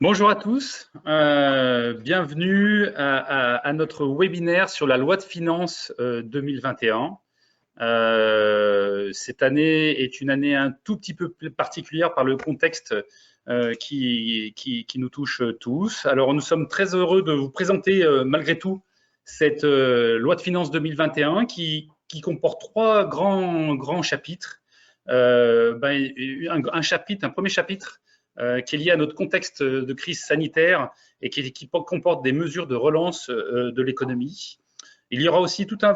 Bonjour à tous, bienvenue à notre webinaire sur la loi de finances 2021. Cette année est une année un tout petit peu particulière par le contexte qui nous touche tous. Alors nous sommes très heureux de vous présenter malgré tout cette loi de finances 2021 qui comporte trois grands chapitres. Un premier chapitre qui est lié à notre contexte de crise sanitaire et qui comporte des mesures de relance de l'économie. Il y aura aussi tout un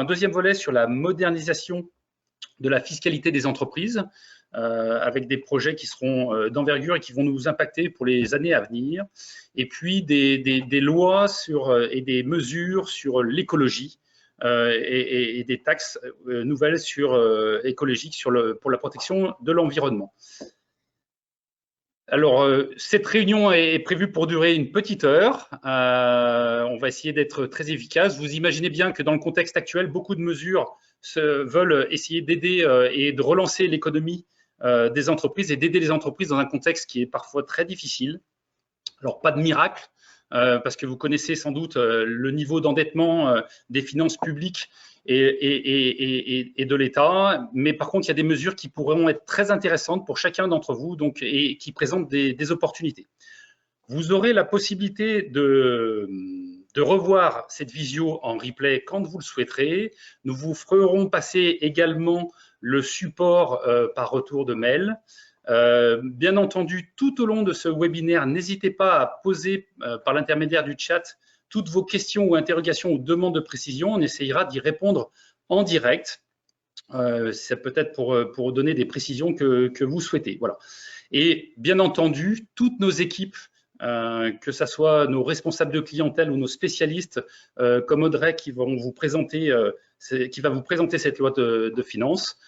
deuxième volet sur la modernisation de la fiscalité des entreprises, avec des projets qui seront d'envergure et qui vont nous impacter pour les années à venir. Et puis des lois et des mesures sur l'écologie et des taxes nouvelles écologiques pour la protection de l'environnement. Alors, cette réunion est prévue pour durer une petite heure. On va essayer d'être très efficace. Vous imaginez bien que dans le contexte actuel, beaucoup de mesures veulent essayer d'aider et de relancer l'économie des entreprises et d'aider les entreprises dans un contexte qui est parfois très difficile. Alors, pas de miracle, parce que vous connaissez sans doute le niveau d'endettement des finances publiques et de l'État. Mais par contre, il y a des mesures qui pourront être très intéressantes pour chacun d'entre vous et qui présentent des opportunités. Vous aurez la possibilité de revoir cette visio en replay quand vous le souhaiterez. Nous vous ferons passer également le support par retour de mail. Bien entendu, tout au long de ce webinaire, n'hésitez pas à poser par l'intermédiaire du chat toutes vos questions ou interrogations ou demandes de précision. On essayera d'y répondre en direct. C'est peut-être pour donner des précisions que vous souhaitez. Voilà. Et bien entendu, toutes nos équipes, que ce soit nos responsables de clientèle ou nos spécialistes, comme Audrey qui va vous présenter cette loi de finances,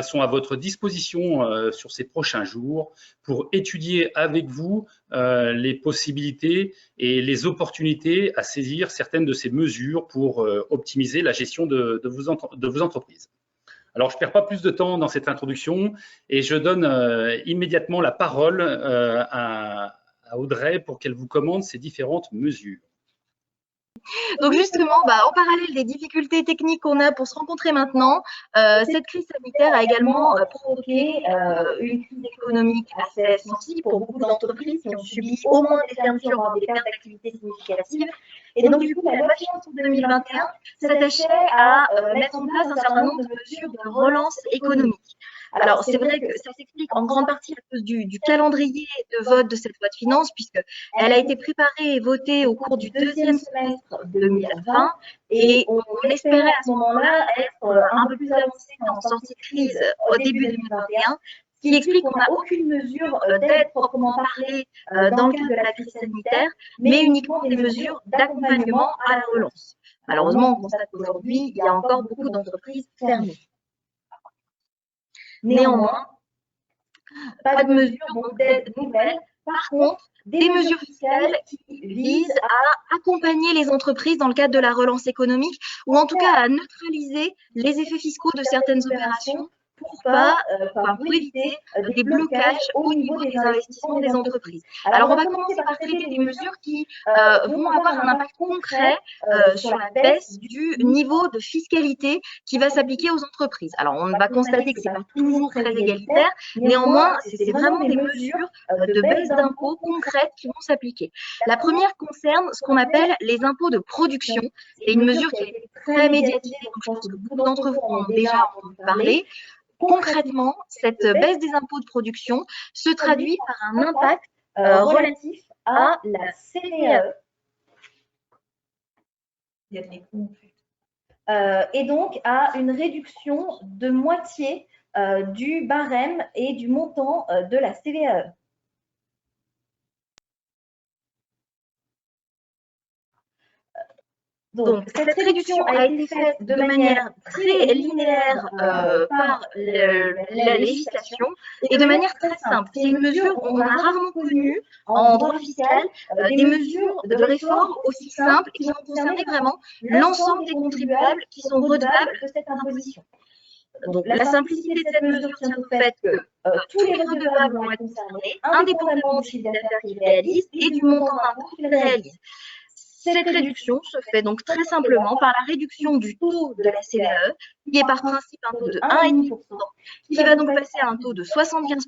sont à votre disposition sur ces prochains jours pour étudier avec vous les possibilités et les opportunités à saisir certaines de ces mesures pour optimiser la gestion de vos entreprises. Alors, je ne perds pas plus de temps dans cette introduction et je donne immédiatement la parole à Audrey pour qu'elle vous commande ces différentes mesures. Donc justement, en parallèle des difficultés techniques qu'on a pour se rencontrer maintenant, cette crise sanitaire a également provoqué une crise économique assez sensible pour beaucoup d'entreprises qui ont subi au moins des fermetures, voire des pertes d'activité significatives. Et donc du coup, la loi de finances 2021 s'attachait à mettre en place un certain nombre de mesures de relance économique. Alors, c'est vrai que ça s'explique en grande partie à cause du calendrier de vote de cette loi de finances, puisqu'elle a été préparée et votée au cours du deuxième semestre 2020, et on espérait à ce moment-là être un peu plus avancé en sortie de crise au début 2021, ce qui explique qu'on n'a aucune mesure d'aide proprement parlée dans le cadre de la crise sanitaire, mais uniquement des mesures d'accompagnement à la relance. Malheureusement, on constate qu'aujourd'hui, il y a encore beaucoup d'entreprises fermées. Néanmoins, pas de mesures d'aide nouvelles. Par contre, des mesures fiscales qui visent à accompagner les entreprises dans le cadre de la relance économique ou en tout cas à neutraliser les effets fiscaux de certaines opérations pour éviter des blocages au niveau des investissements des entreprises. Alors, on va commencer par traiter des mesures qui vont avoir un impact concret sur la baisse du niveau de fiscalité qui va s'appliquer aux entreprises. Alors, on va constater que ce n'est pas toujours très égalitaire, néanmoins, c'est vraiment des mesures de baisse d'impôts concrètes qui vont s'appliquer. La première concerne ce qu'on appelle les impôts de production. C'est une mesure qui a été très médiatisée, donc je pense que beaucoup d'entre vous en ont déjà entendu parler. Concrètement, cette baisse des impôts de production se traduit par un impact relatif à la CVAE. Et donc à une réduction de moitié du barème et du montant de la CVAE. Donc, cette réduction a été faite de manière très linéaire par la législation et de manière très simple. C'est une mesure qu'on a rarement connue en droit fiscal, des mesures de réforme aussi simples et qui vont concerner vraiment l'ensemble des contribuables qui sont redevables de cette imposition. Donc, la simplicité de cette mesure tient au fait que tous les redevables vont être concernés, indépendamment du chiffre d'affaires qu'ils réalisent et du montant d'impôt qu'ils réalisent. Cette réduction se fait donc très simplement par la réduction du taux de la CVAE, qui est par principe un taux de 1,5%, qui va donc passer à un taux de 75%.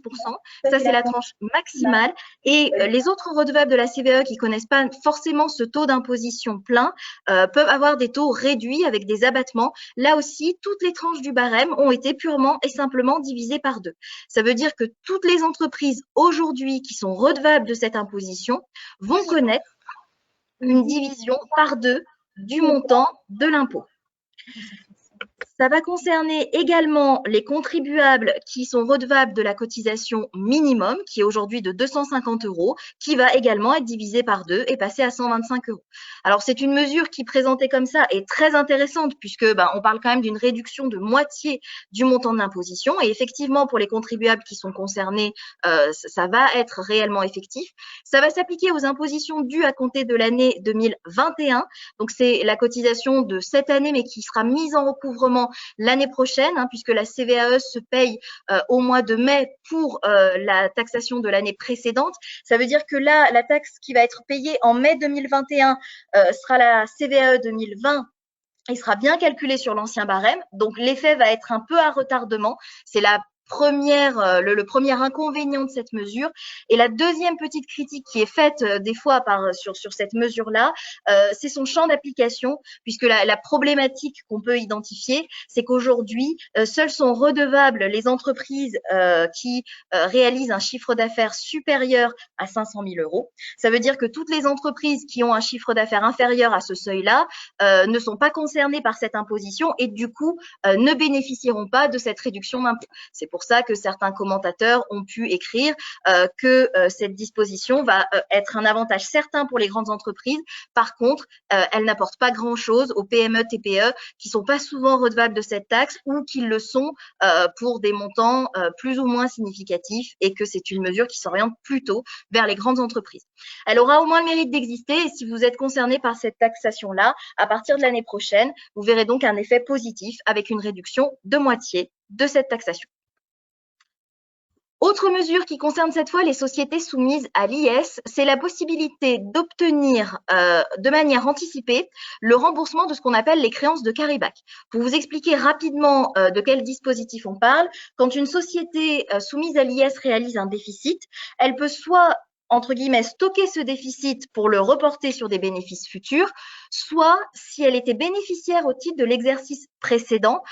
Ça, c'est la tranche maximale. Et les autres redevables de la CVAE qui ne connaissent pas forcément ce taux d'imposition plein peuvent avoir des taux réduits avec des abattements. Là aussi, toutes les tranches du barème ont été purement et simplement divisées par 2. Ça veut dire que toutes les entreprises aujourd'hui qui sont redevables de cette imposition vont connaître une division par 2 du montant de l'impôt. Ça va concerner également les contribuables qui sont redevables de la cotisation minimum, qui est aujourd'hui de 250 €, qui va également être divisé par 2 et passer à 125 €. Alors, c'est une mesure qui, présentée comme ça, est très intéressante puisque on parle quand même d'une réduction de moitié du montant de l'imposition. Et effectivement, pour les contribuables qui sont concernés, ça va être réellement effectif. Ça va s'appliquer aux impositions dues à compter de l'année 2021. Donc, c'est la cotisation de cette année, mais qui sera mise en recouvrement l'année prochaine, puisque la CVAE se paye au mois de mai pour la taxation de l'année précédente. Ça veut dire que là, la taxe qui va être payée en mai 2021 sera la CVAE 2020. Il sera bien calculé sur l'ancien barème, donc l'effet va être un peu à retardement. C'est la le premier inconvénient de cette mesure. Et la deuxième petite critique qui est faite des fois sur cette mesure-là, c'est son champ d'application, puisque la problématique qu'on peut identifier, c'est qu'aujourd'hui, seules sont redevables les entreprises qui réalisent un chiffre d'affaires supérieur à 500 000 €. Ça veut dire que toutes les entreprises qui ont un chiffre d'affaires inférieur à ce seuil-là ne sont pas concernées par cette imposition et du coup ne bénéficieront pas de cette réduction d'impôt. C'est pour ça que certains commentateurs ont pu écrire que cette disposition va être un avantage certain pour les grandes entreprises. Par contre, elle n'apporte pas grand-chose aux PME, TPE qui sont pas souvent redevables de cette taxe ou qui le sont pour des montants plus ou moins significatifs et que c'est une mesure qui s'oriente plutôt vers les grandes entreprises. Elle aura au moins le mérite d'exister et si vous êtes concerné par cette taxation-là, à partir de l'année prochaine, vous verrez donc un effet positif avec une réduction de moitié de cette taxation. Autre mesure qui concerne cette fois les sociétés soumises à l'IS, c'est la possibilité d'obtenir de manière anticipée le remboursement de ce qu'on appelle les créances de carry-back. Pour vous expliquer rapidement de quel dispositif on parle, quand une société soumise à l'IS réalise un déficit, elle peut soit entre guillemets, stocker ce déficit pour le reporter sur des bénéfices futurs, soit, si elle était bénéficiaire au titre de l'exercice précédent,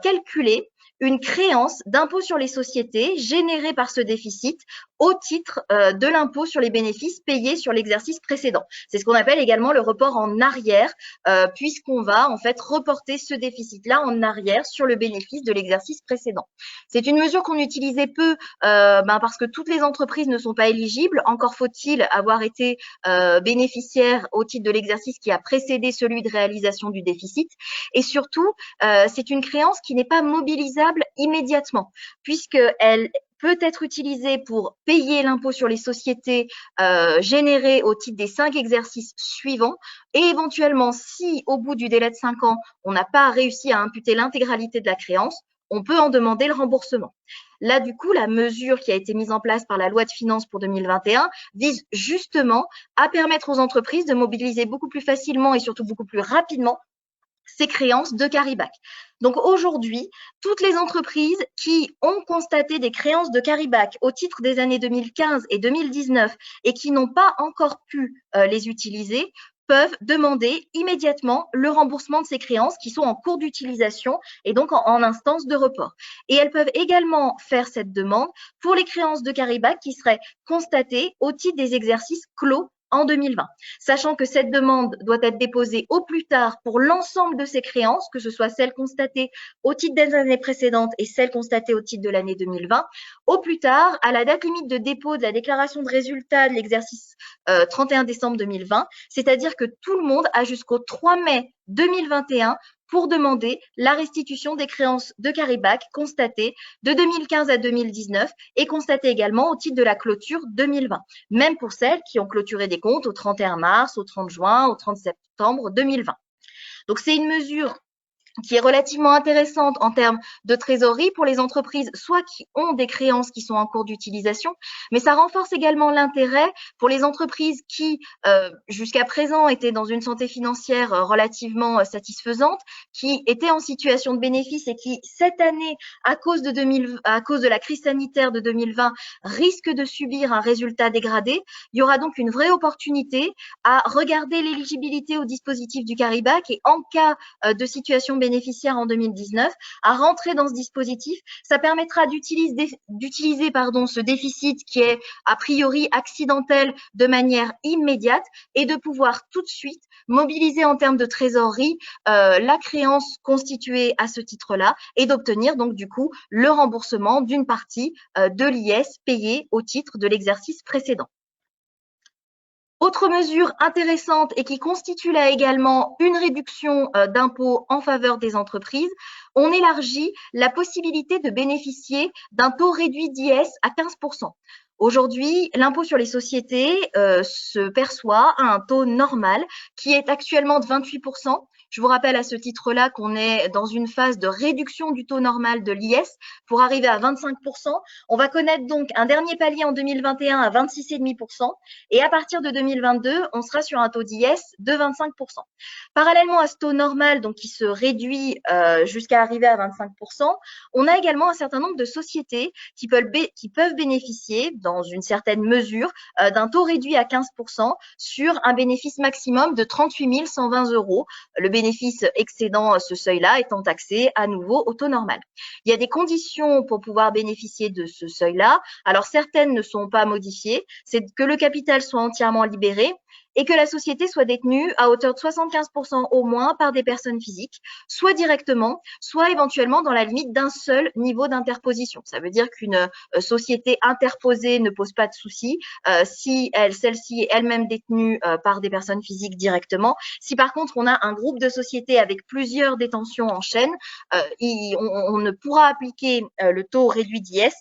calculer une créance d'impôt sur les sociétés générée par ce déficit au titre de l'impôt sur les bénéfices payés sur l'exercice précédent. C'est ce qu'on appelle également le report en arrière, puisqu'on va en fait reporter ce déficit-là en arrière sur le bénéfice de l'exercice précédent. C'est une mesure qu'on utilisait peu parce que toutes les entreprises ne sont pas éligibles. Encore faut-il avoir été bénéficiaire au titre de l'exercice qui a précédé celui de réalisation du déficit. Et surtout, c'est une créance qui n'est pas mobilisable immédiatement, puisqu'elle peut être utilisée pour payer l'impôt sur les sociétés généré au titre des 5 exercices suivants et éventuellement, si au bout du délai de 5 ans, on n'a pas réussi à imputer l'intégralité de la créance, on peut en demander le remboursement. Là, du coup, la mesure qui a été mise en place par la loi de finances pour 2021 vise justement à permettre aux entreprises de mobiliser beaucoup plus facilement et surtout beaucoup plus rapidement ces créances de carry-back. Donc aujourd'hui, toutes les entreprises qui ont constaté des créances de carry-back au titre des années 2015 et 2019 et qui n'ont pas encore pu les utiliser peuvent demander immédiatement le remboursement de ces créances qui sont en cours d'utilisation et donc en instance de report. Et elles peuvent également faire cette demande pour les créances de carry-back qui seraient constatées au titre des exercices clos en 2020, sachant que cette demande doit être déposée au plus tard pour l'ensemble de ces créances, que ce soit celles constatées au titre des années précédentes et celles constatées au titre de l'année 2020, au plus tard à la date limite de dépôt de la déclaration de résultat de l'exercice 31 décembre 2020, c'est-à-dire que tout le monde a jusqu'au 3 mai 2021 pour demander la restitution des créances de carry-back constatées de 2015 à 2019 et constatées également au titre de la clôture 2020, même pour celles qui ont clôturé des comptes au 31 mars, au 30 juin, au 30 septembre 2020. Donc, c'est une mesure qui est relativement intéressante en termes de trésorerie pour les entreprises, soit qui ont des créances qui sont en cours d'utilisation, mais ça renforce également l'intérêt pour les entreprises qui, jusqu'à présent, étaient dans une santé financière relativement satisfaisante, qui étaient en situation de bénéfice et qui, cette année, à cause de la crise sanitaire de 2020, risquent de subir un résultat dégradé. Il y aura donc une vraie opportunité à regarder l'éligibilité au dispositif du carry-back et en cas de situation bénéficiaire en 2019, à rentrer dans ce dispositif. Ça permettra d'utiliser ce déficit qui est a priori accidentel de manière immédiate et de pouvoir tout de suite mobiliser en termes de trésorerie la créance constituée à ce titre-là et d'obtenir donc du coup le remboursement d'une partie de l'IS payée au titre de l'exercice précédent. Autre mesure intéressante et qui constitue là également une réduction d'impôts en faveur des entreprises, on élargit la possibilité de bénéficier d'un taux réduit d'IS à 15%. Aujourd'hui, l'impôt sur les sociétés se perçoit à un taux normal qui est actuellement de 28%. Je vous rappelle à ce titre-là qu'on est dans une phase de réduction du taux normal de l'IS pour arriver à 25%. On va connaître donc un dernier palier en 2021 à 26,5% et à partir de 2022, on sera sur un taux d'IS de 25%. Parallèlement à ce taux normal, donc qui se réduit jusqu'à arriver à 25%, on a également un certain nombre de sociétés qui peuvent bénéficier, dans une certaine mesure, d'un taux réduit à 15% sur un bénéfice maximum de 38 120 €. Le bénéfice excédant ce seuil-là étant taxé à nouveau au taux normal. Il y a des conditions pour pouvoir bénéficier de ce seuil-là. Alors, certaines ne sont pas modifiées. C'est que le capital soit entièrement libéré et que la société soit détenue à hauteur de 75% au moins par des personnes physiques, soit directement, soit éventuellement dans la limite d'un seul niveau d'interposition. Ça veut dire qu'une société interposée ne pose pas de souci si celle-ci est elle-même détenue par des personnes physiques directement. Si par contre on a un groupe de sociétés avec plusieurs détentions en chaîne, on ne pourra appliquer le taux réduit d'IS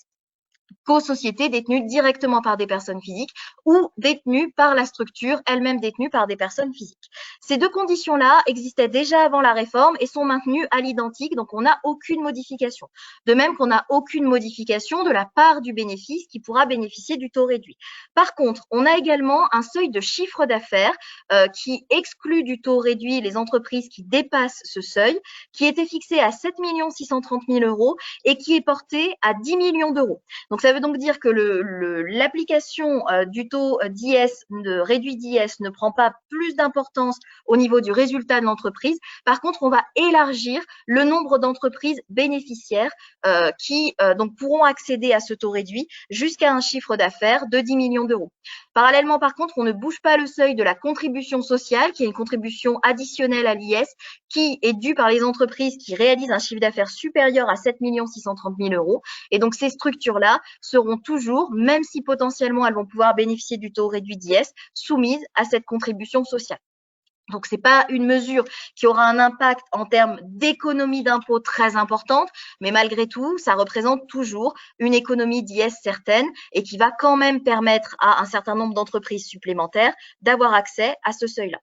qu'aux sociétés détenues directement par des personnes physiques ou détenues par la structure elle-même détenue par des personnes physiques. Ces deux conditions-là existaient déjà avant la réforme et sont maintenues à l'identique, donc on n'a aucune modification. De même qu'on n'a aucune modification de la part du bénéfice qui pourra bénéficier du taux réduit. Par contre, on a également un seuil de chiffre d'affaires qui exclut du taux réduit les entreprises qui dépassent ce seuil, qui était fixé à 7 630 000 € et qui est porté à 10 millions d'euros. Donc, ça veut donc dire que l'application du taux d'IS, réduit d'IS, ne prend pas plus d'importance au niveau du résultat de l'entreprise. Par contre, on va élargir le nombre d'entreprises bénéficiaires qui donc pourront accéder à ce taux réduit jusqu'à un chiffre d'affaires de 10 millions d'euros. Parallèlement, par contre, on ne bouge pas le seuil de la contribution sociale, qui est une contribution additionnelle à l'IS, qui est due par les entreprises qui réalisent un chiffre d'affaires supérieur à 7 630 000 €. Et donc, ces structures-là seront toujours, même si potentiellement elles vont pouvoir bénéficier du taux réduit d'IS, soumises à cette contribution sociale. Donc, ce n'est pas une mesure qui aura un impact en termes d'économie d'impôt très importante, mais malgré tout, ça représente toujours une économie d'IS certaine et qui va quand même permettre à un certain nombre d'entreprises supplémentaires d'avoir accès à ce seuil-là.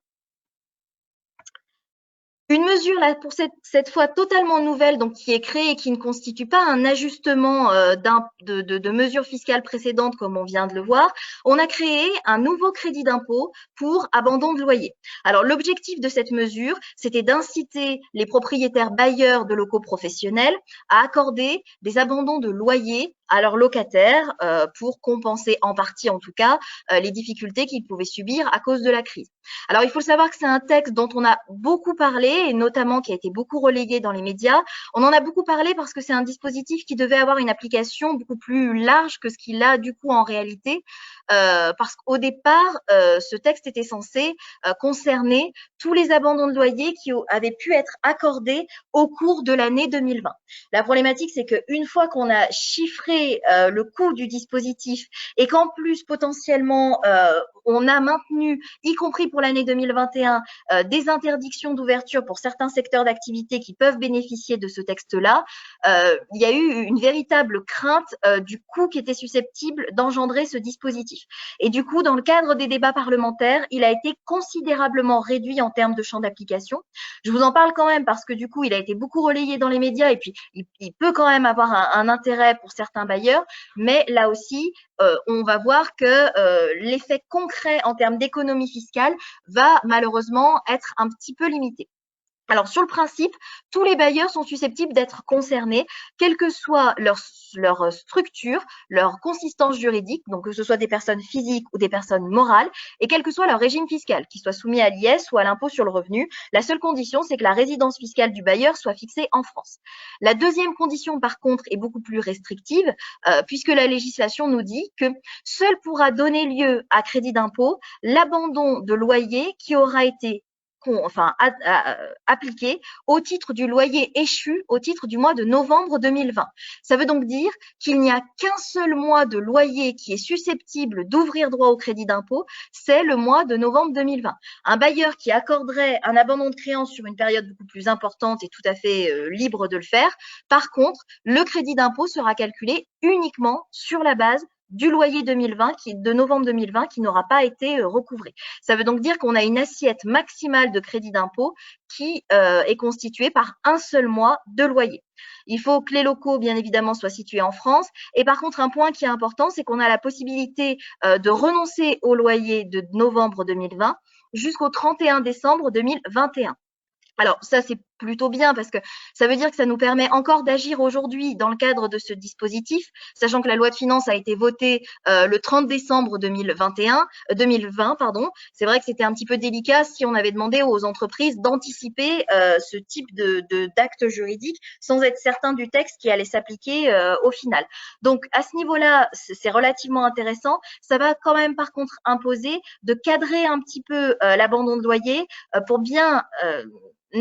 Une mesure là pour cette fois totalement nouvelle, donc qui est créée et qui ne constitue pas un ajustement de mesures fiscales précédentes comme on vient de le voir. On a créé un nouveau crédit d'impôt pour abandon de loyer. Alors l'objectif de cette mesure, c'était d'inciter les propriétaires bailleurs de locaux professionnels à accorder des abandons de loyer à leurs locataires pour compenser en partie en tout cas les difficultés qu'ils pouvaient subir à cause de la crise. Alors il faut savoir que c'est un texte dont on a beaucoup parlé et notamment qui a été beaucoup relayé dans les médias. On en a beaucoup parlé parce que c'est un dispositif qui devait avoir une application beaucoup plus large que ce qu'il a du coup en réalité. Parce qu'au départ, ce texte était censé concerner tous les abandons de loyer qui avaient pu être accordés au cours de l'année 2020. La problématique, c'est qu'une fois qu'on a chiffré mesurer le coût du dispositif et qu'en plus potentiellement on a maintenu, y compris pour l'année 2021, des interdictions d'ouverture pour certains secteurs d'activité qui peuvent bénéficier de ce texte-là, il y a eu une véritable crainte du coût qui était susceptible d'engendrer ce dispositif. Et du coup, dans le cadre des débats parlementaires, il a été considérablement réduit en termes de champ d'application. Je vous en parle quand même parce que du coup, il a été beaucoup relayé dans les médias et puis il peut quand même avoir un intérêt pour certains bailleurs, mais là aussi, on va voir que l'effet concret en termes d'économie fiscale va malheureusement être un petit peu limité. Alors, sur le principe, tous les bailleurs sont susceptibles d'être concernés, quelle que soit leur structure, leur consistance juridique, donc que ce soit des personnes physiques ou des personnes morales, et quel que soit leur régime fiscal, qu'ils soient soumis à l'IS ou à l'impôt sur le revenu. La seule condition, c'est que la résidence fiscale du bailleur soit fixée en France. La deuxième condition, par contre, est beaucoup plus restrictive, puisque la législation nous dit que seul pourra donner lieu à crédit d'impôt l'abandon de loyer qui aura été appliqué au titre du loyer échu au titre du mois de novembre 2020. Ça veut donc dire qu'il n'y a qu'un seul mois de loyer qui est susceptible d'ouvrir droit au crédit d'impôt, c'est le mois de novembre 2020. Un bailleur qui accorderait un abandon de créance sur une période beaucoup plus importante est tout à fait libre de le faire. Par contre, le crédit d'impôt sera calculé uniquement sur la base du loyer 2020 de novembre 2020 qui n'aura pas été recouvré. Ça veut donc dire qu'on a une assiette maximale de crédit d'impôt qui est constituée par un seul mois de loyer. Il faut que les locaux, bien évidemment, soient situés en France. Et par contre, un point qui est important, c'est qu'on a la possibilité de renoncer au loyer de novembre 2020 jusqu'au 31 décembre 2021. Alors ça, c'est plutôt bien parce que ça veut dire que ça nous permet encore d'agir aujourd'hui dans le cadre de ce dispositif, sachant que la loi de finances a été votée le 30 décembre 2020, pardon. C'est vrai que c'était un petit peu délicat si on avait demandé aux entreprises d'anticiper ce type d'acte juridique sans être certain du texte qui allait s'appliquer au final. Donc à ce niveau-là, c'est relativement intéressant. Ça va quand même par contre imposer de cadrer un petit peu l'abandon de loyer pour bien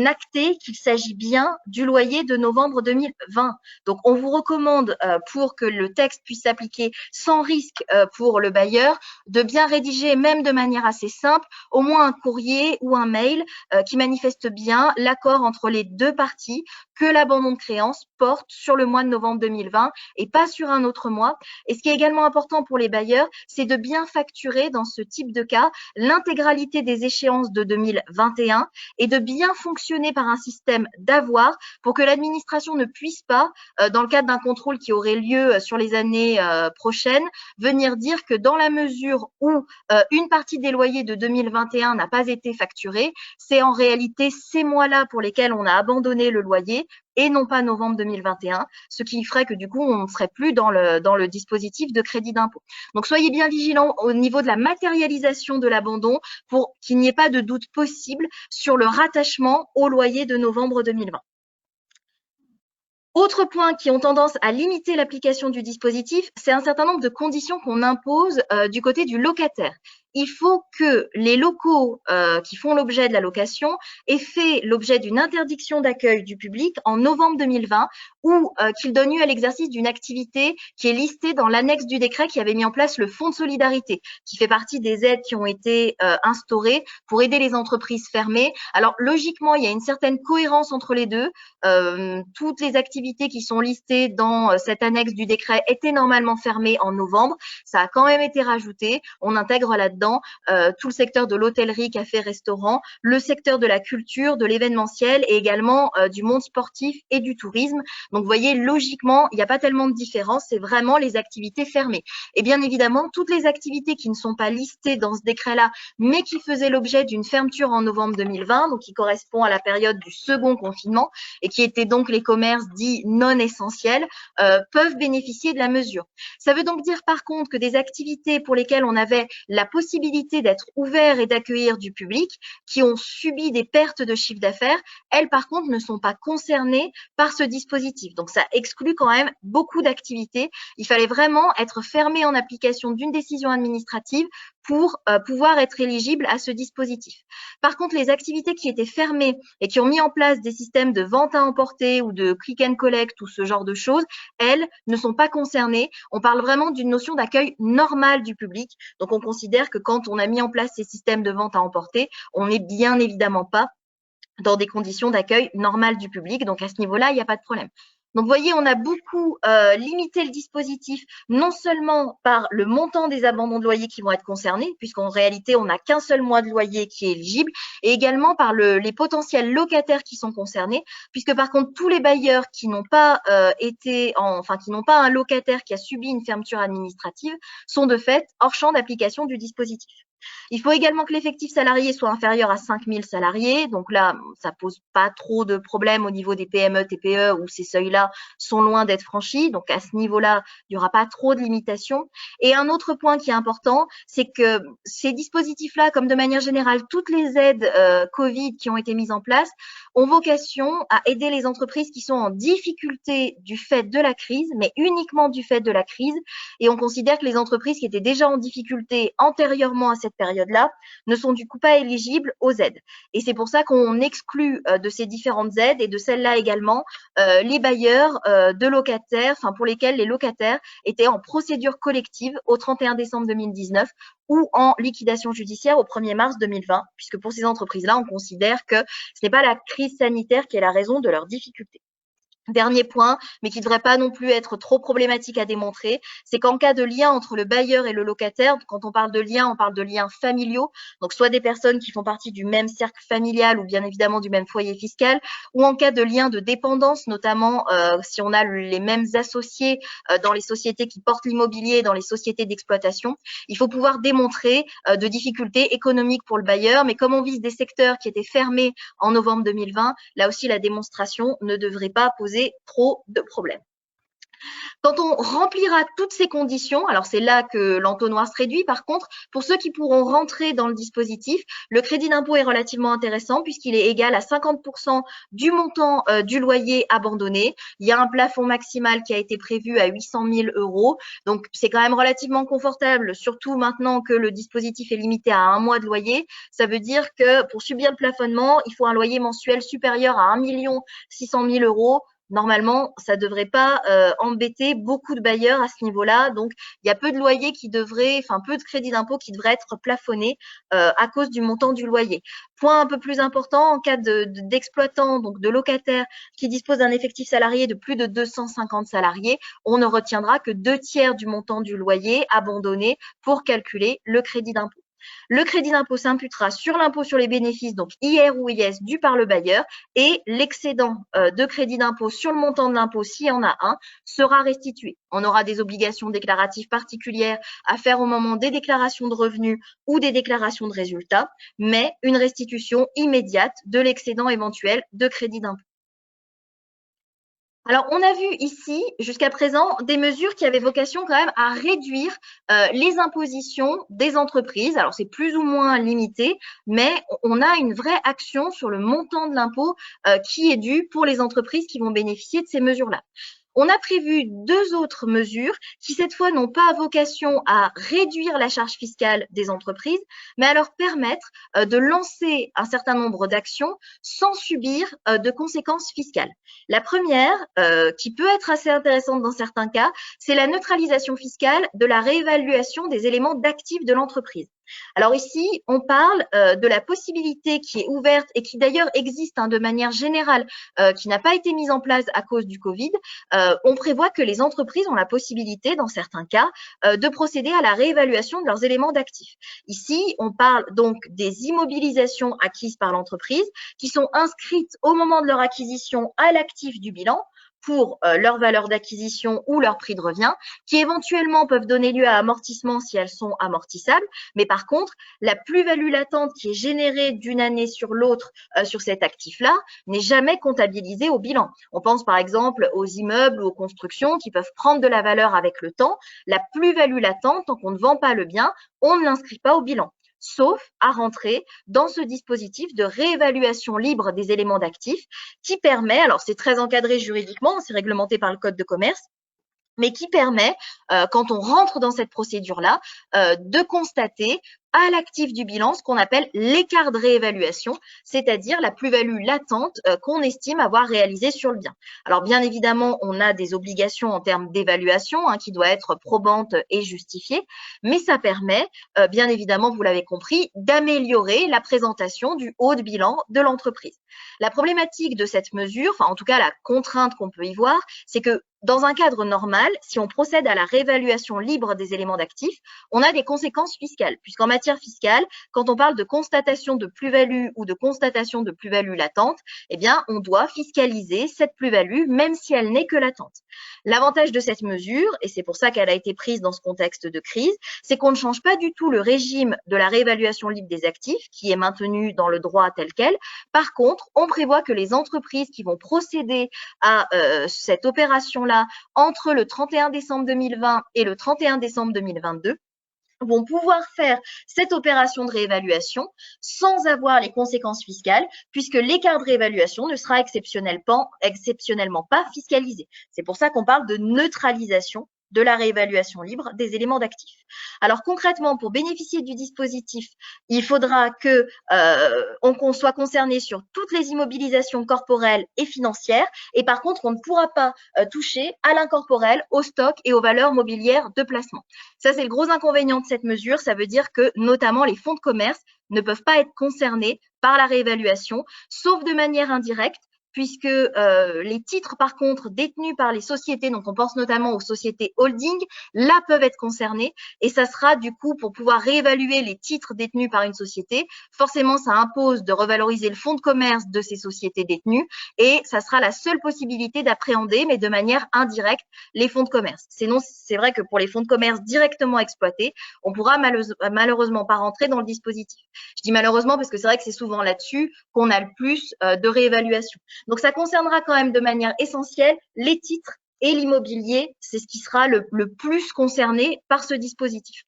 acté qu'il s'agit bien du loyer de novembre 2020. Donc, on vous recommande, pour que le texte puisse s'appliquer sans risque pour le bailleur, de bien rédiger, même de manière assez simple, au moins un courrier ou un mail qui manifeste bien l'accord entre les deux parties que l'abandon de créance porte sur le mois de novembre 2020 et pas sur un autre mois. Et ce qui est également important pour les bailleurs, c'est de bien facturer dans ce type de cas l'intégralité des échéances de 2021 et de bien fonctionner par un système d'avoir pour que l'administration ne puisse pas, dans le cadre d'un contrôle qui aurait lieu sur les années prochaines, venir dire que dans la mesure où une partie des loyers de 2021 n'a pas été facturée, c'est en réalité ces mois-là pour lesquels on a abandonné le loyer et non pas novembre 2021, ce qui ferait que du coup, on ne serait plus dans le dispositif de crédit d'impôt. Donc, soyez bien vigilants au niveau de la matérialisation de l'abandon pour qu'il n'y ait pas de doute possible sur le rattachement au loyer de novembre 2020. Autre point qui ont tendance à limiter l'application du dispositif, c'est un certain nombre de conditions qu'on impose du côté du locataire. Il faut que les locaux qui font l'objet de la location aient fait l'objet d'une interdiction d'accueil du public en novembre 2020 ou qu'ils donnent lieu à l'exercice d'une activité qui est listée dans l'annexe du décret qui avait mis en place le fonds de solidarité, qui fait partie des aides qui ont été instaurées pour aider les entreprises fermées. Alors, logiquement, il y a une certaine cohérence entre les deux. Toutes les activités qui sont listées dans cette annexe du décret étaient normalement fermées en novembre. Ça a quand même été rajouté. On intègre là-dedans tout le secteur de l'hôtellerie, café, restaurant, le secteur de la culture, de l'événementiel et également du monde sportif et du tourisme. Donc, vous voyez, logiquement, il n'y a pas tellement de différence, c'est vraiment les activités fermées. Et bien évidemment, toutes les activités qui ne sont pas listées dans ce décret-là, mais qui faisaient l'objet d'une fermeture en novembre 2020, donc qui correspond à la période du second confinement et qui étaient donc les commerces dits non essentiels, peuvent bénéficier de la mesure. Ça veut donc dire par contre que des activités pour lesquelles on avait la possibilité d'être ouvert et d'accueillir du public, qui ont subi des pertes de chiffre d'affaires, elles par contre ne sont pas concernées par ce dispositif. Donc ça exclut quand même beaucoup d'activités. Il fallait vraiment être fermé en application d'une décision administrative pour pouvoir être éligibles à ce dispositif. Par contre, les activités qui étaient fermées et qui ont mis en place des systèmes de vente à emporter ou de click and collect ou ce genre de choses, elles ne sont pas concernées. On parle vraiment d'une notion d'accueil normal du public. Donc, on considère que quand on a mis en place ces systèmes de vente à emporter, on n'est bien évidemment pas dans des conditions d'accueil normales du public. Donc, à ce niveau-là, il n'y a pas de problème. Donc, vous voyez, on a beaucoup limité le dispositif, non seulement par le montant des abandons de loyer qui vont être concernés, puisqu'en réalité, on n'a qu'un seul mois de loyer qui est éligible, et également par les potentiels locataires qui sont concernés, puisque par contre, tous les bailleurs qui n'ont pas qui n'ont pas un locataire qui a subi une fermeture administrative sont de fait hors champ d'application du dispositif. Il faut également que l'effectif salarié soit inférieur à 5 000 salariés. Donc là, ça pose pas trop de problèmes au niveau des PME, TPE où ces seuils-là sont loin d'être franchis. Donc à ce niveau-là, il n'y aura pas trop de limitations. Et un autre point qui est important, c'est que ces dispositifs-là, comme de manière générale, toutes les aides Covid qui ont été mises en place, ont vocation à aider les entreprises qui sont en difficulté du fait de la crise, mais uniquement du fait de la crise. Et on considère que les entreprises qui étaient déjà en difficulté antérieurement à cette période-là ne sont du coup pas éligibles aux aides. Et c'est pour ça qu'on exclut de ces différentes aides et de celles-là également les bailleurs de locataires, enfin pour lesquels les locataires étaient en procédure collective au 31 décembre 2019 ou en liquidation judiciaire au 1er mars 2020, puisque pour ces entreprises-là, on considère que ce n'est pas la crise sanitaire qui est la raison de leurs difficultés. Dernier point, mais qui ne devrait pas non plus être trop problématique à démontrer, c'est qu'en cas de lien entre le bailleur et le locataire, quand on parle de lien, on parle de liens familiaux, donc soit des personnes qui font partie du même cercle familial ou bien évidemment du même foyer fiscal, ou en cas de lien de dépendance, notamment si on a les mêmes associés dans les sociétés qui portent l'immobilier, dans les sociétés d'exploitation, il faut pouvoir démontrer de difficultés économiques pour le bailleur, mais comme on vise des secteurs qui étaient fermés en novembre 2020, là aussi la démonstration ne devrait pas poser trop de problèmes. Quand on remplira toutes ces conditions, alors c'est là que l'entonnoir se réduit. Par contre, pour ceux qui pourront rentrer dans le dispositif, le crédit d'impôt est relativement intéressant puisqu'il est égal à 50% du montant du loyer abandonné. Il y a un plafond maximal qui a été prévu à 800 000 €. Donc, c'est quand même relativement confortable, surtout maintenant que le dispositif est limité à un mois de loyer. Ça veut dire que pour subir le plafonnement, il faut un loyer mensuel supérieur à 1 600 000 €. Normalement, ça ne devrait pas embêter beaucoup de bailleurs à ce niveau-là. Donc, il y a peu de loyers qui devraient, enfin peu de crédits d'impôt qui devraient être plafonnés à cause du montant du loyer. Point un peu plus important, en cas d'exploitant, donc de locataire qui dispose d'un effectif salarié de plus de 250 salariés, on ne retiendra que 2/3 du montant du loyer abandonné pour calculer le crédit d'impôt. Le crédit d'impôt s'imputera sur l'impôt sur les bénéfices, donc IR ou IS dû par le bailleur, et l'excédent de crédit d'impôt sur le montant de l'impôt, s'il y en a un, sera restitué. On aura des obligations déclaratives particulières à faire au moment des déclarations de revenus ou des déclarations de résultats, mais une restitution immédiate de l'excédent éventuel de crédit d'impôt. Alors, on a vu ici, jusqu'à présent, des mesures qui avaient vocation quand même à réduire les impositions des entreprises. Alors, c'est plus ou moins limité, mais on a une vraie action sur le montant de l'impôt qui est dû pour les entreprises qui vont bénéficier de ces mesures-là. On a prévu 2 autres mesures qui, cette fois, n'ont pas vocation à réduire la charge fiscale des entreprises, mais à leur permettre de lancer un certain nombre d'actions sans subir de conséquences fiscales. La première, qui peut être assez intéressante dans certains cas, c'est la neutralisation fiscale de la réévaluation des éléments d'actifs de l'entreprise. Alors ici, on parle de la possibilité qui est ouverte et qui d'ailleurs existe de manière générale, qui n'a pas été mise en place à cause du Covid. On prévoit que les entreprises ont la possibilité, dans certains cas, de procéder à la réévaluation de leurs éléments d'actifs. Ici, on parle donc des immobilisations acquises par l'entreprise qui sont inscrites au moment de leur acquisition à l'actif du bilan pour leur valeur d'acquisition ou leur prix de revient, qui éventuellement peuvent donner lieu à amortissement si elles sont amortissables. Mais par contre, la plus-value latente qui est générée d'une année sur l'autre sur cet actif-là n'est jamais comptabilisée au bilan. On pense par exemple aux immeubles ou aux constructions qui peuvent prendre de la valeur avec le temps. La plus-value latente, tant qu'on ne vend pas le bien, on ne l'inscrit pas au bilan, sauf à rentrer dans ce dispositif de réévaluation libre des éléments d'actifs qui permet, alors c'est très encadré juridiquement, c'est réglementé par le Code de commerce, mais qui permet, quand on rentre dans cette procédure-là, de constater à l'actif du bilan ce qu'on appelle l'écart de réévaluation, c'est-à-dire la plus-value latente qu'on estime avoir réalisée sur le bien. Alors bien évidemment, on a des obligations en termes d'évaluation qui doit être probante et justifiée, mais ça permet, bien évidemment, vous l'avez compris, d'améliorer la présentation du haut de bilan de l'entreprise. La problématique de cette mesure, enfin en tout cas la contrainte qu'on peut y voir, c'est que dans un cadre normal, si on procède à la réévaluation libre des éléments d'actifs, on a des conséquences fiscales, puisqu'en matière fiscale, quand on parle de constatation de plus-value ou de constatation de plus-value latente, eh bien, on doit fiscaliser cette plus-value, même si elle n'est que latente. L'avantage de cette mesure, et c'est pour ça qu'elle a été prise dans ce contexte de crise, c'est qu'on ne change pas du tout le régime de la réévaluation libre des actifs, qui est maintenu dans le droit tel quel. Par contre, on prévoit que les entreprises qui vont procéder à cette opération-là entre le 31 décembre 2020 et le 31 décembre 2022 vont pouvoir faire cette opération de réévaluation sans avoir les conséquences fiscales, puisque l'écart de réévaluation ne sera exceptionnellement pas fiscalisé. C'est pour ça qu'on parle de neutralisation de la réévaluation libre des éléments d'actifs. Alors concrètement, pour bénéficier du dispositif, il faudra que on soit concerné sur toutes les immobilisations corporelles et financières, et par contre, on ne pourra pas toucher à l'incorporel, au stock et aux valeurs mobilières de placement. Ça, c'est le gros inconvénient de cette mesure. Ça veut dire que notamment les fonds de commerce ne peuvent pas être concernés par la réévaluation, sauf de manière indirecte, puisque les titres, par contre, détenus par les sociétés, donc on pense notamment aux sociétés holding, là peuvent être concernés, et ça sera du coup, pour pouvoir réévaluer les titres détenus par une société, forcément ça impose de revaloriser le fonds de commerce de ces sociétés détenues, et ça sera la seule possibilité d'appréhender, mais de manière indirecte, les fonds de commerce. Sinon, c'est vrai que pour les fonds de commerce directement exploités, on pourra malheureusement pas rentrer dans le dispositif. Je dis malheureusement parce que c'est vrai que c'est souvent là-dessus qu'on a le plus de réévaluation. Donc, ça concernera quand même de manière essentielle les titres et l'immobilier. C'est ce qui sera le plus concerné par ce dispositif.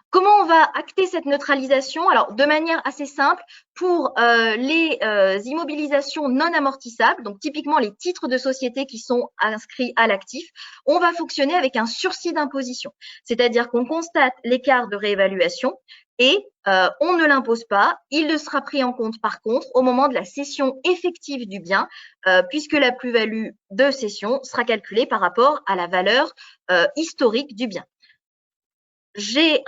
Comment on va acter cette neutralisation? Alors, de manière assez simple, pour les immobilisations non amortissables, donc typiquement les titres de société qui sont inscrits à l'actif, on va fonctionner avec un sursis d'imposition. C'est-à-dire qu'on constate l'écart de réévaluation et on ne l'impose pas. Il ne sera pris en compte par contre au moment de la cession effective du bien, puisque la plus-value de cession sera calculée par rapport à la valeur historique du bien. J'avais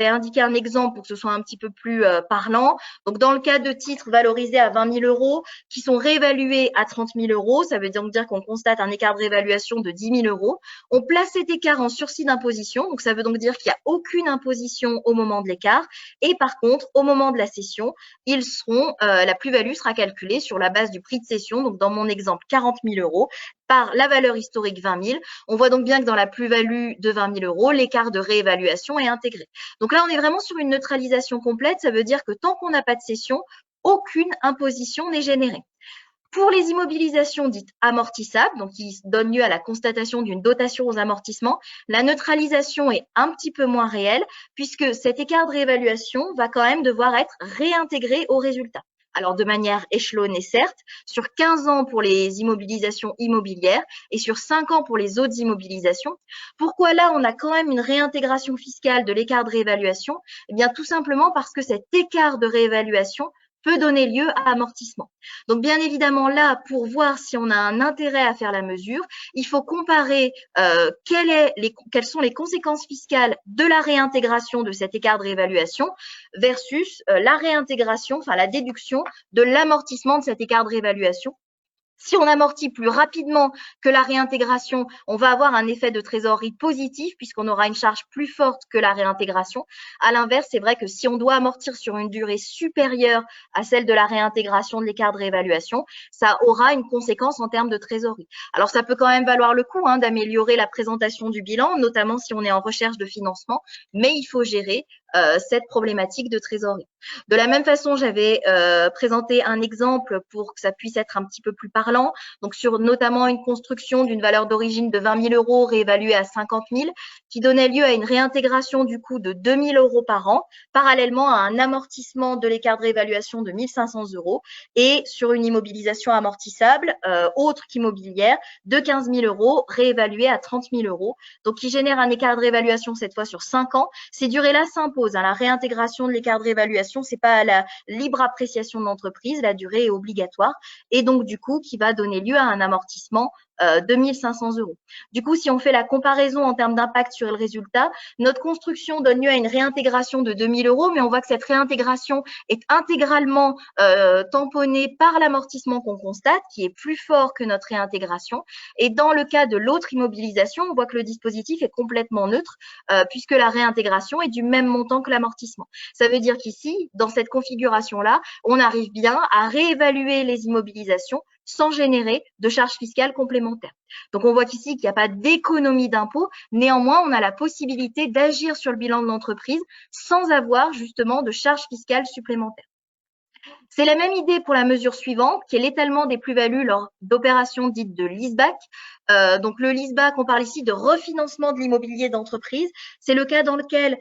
indiqué un exemple pour que ce soit un petit peu plus parlant. Donc, dans le cas de titres valorisés à 20 000 euros qui sont réévalués à 30 000 euros, ça veut donc dire qu'on constate un écart de réévaluation de 10 000 euros. On place cet écart en sursis d'imposition. Donc, ça veut donc dire qu'il n'y a aucune imposition au moment de l'écart. Et par contre, au moment de la cession, la plus-value sera calculée sur la base du prix de cession. Donc, dans mon exemple, 40 000 euros par la valeur historique 20 000. On voit donc bien que dans la plus-value de 20 000 euros, l'écart de réévaluation est intégré. Donc là, on est vraiment sur une neutralisation complète. Ça veut dire que tant qu'on n'a pas de cession, aucune imposition n'est générée. Pour les immobilisations dites amortissables, donc qui donnent lieu à la constatation d'une dotation aux amortissements, la neutralisation est un petit peu moins réelle puisque cet écart de réévaluation va quand même devoir être réintégré au résultat. Alors, de manière échelonnée, certes, sur 15 ans pour les immobilisations immobilières et sur 5 ans pour les autres immobilisations. Pourquoi là, on a quand même une réintégration fiscale de l'écart de réévaluation? Eh bien, tout simplement parce que cet écart de réévaluation peut donner lieu à amortissement. Donc, bien évidemment, là, pour voir si on a un intérêt à faire la mesure, il faut comparer quelles sont les conséquences fiscales de la réintégration de cet écart de réévaluation versus la réintégration, enfin la déduction de l'amortissement de cet écart de réévaluation. Si on amortit plus rapidement que la réintégration, on va avoir un effet de trésorerie positif puisqu'on aura une charge plus forte que la réintégration. À l'inverse, c'est vrai que si on doit amortir sur une durée supérieure à celle de la réintégration de l'écart de réévaluation, ça aura une conséquence en termes de trésorerie. Alors, ça peut quand même valoir le coup d'améliorer la présentation du bilan, notamment si on est en recherche de financement, mais il faut gérer cette problématique de trésorerie. De la même façon, j'avais présenté un exemple pour que ça puisse être un petit peu plus parlant, donc sur notamment une construction d'une valeur d'origine de 20 000 euros réévaluée à 50 000, qui donnait lieu à une réintégration du coût de 2 000 euros par an, parallèlement à un amortissement de l'écart de réévaluation de 1 500 euros et sur une immobilisation amortissable, autre qu'immobilière, de 15 000 euros réévaluée à 30 000 euros, donc qui génère un écart de réévaluation cette fois sur 5 ans. Ces durées-là s'imposent. La réintégration de l'écart de réévaluation, c'est pas à la libre appréciation de l'entreprise, la durée est obligatoire et donc du coup qui va donner lieu à un amortissement de 1 500 euros. Du coup, si on fait la comparaison en termes d'impact sur le résultat, notre construction donne lieu à une réintégration de 2 000 euros, mais on voit que cette réintégration est intégralement tamponnée par l'amortissement qu'on constate, qui est plus fort que notre réintégration. Et dans le cas de l'autre immobilisation, on voit que le dispositif est complètement neutre, puisque la réintégration est du même montant que l'amortissement. Ça veut dire qu'ici, dans cette configuration-là, on arrive bien à réévaluer les immobilisations sans générer de charges fiscales complémentaires. Donc, on voit qu'ici qu'il n'y a pas d'économie d'impôt. Néanmoins, on a la possibilité d'agir sur le bilan de l'entreprise sans avoir justement de charges fiscales supplémentaires. C'est la même idée pour la mesure suivante, qui est l'étalement des plus-values lors d'opérations dites de leaseback. Donc, le leaseback, on parle ici de refinancement de l'immobilier d'entreprise. C'est le cas dans lequel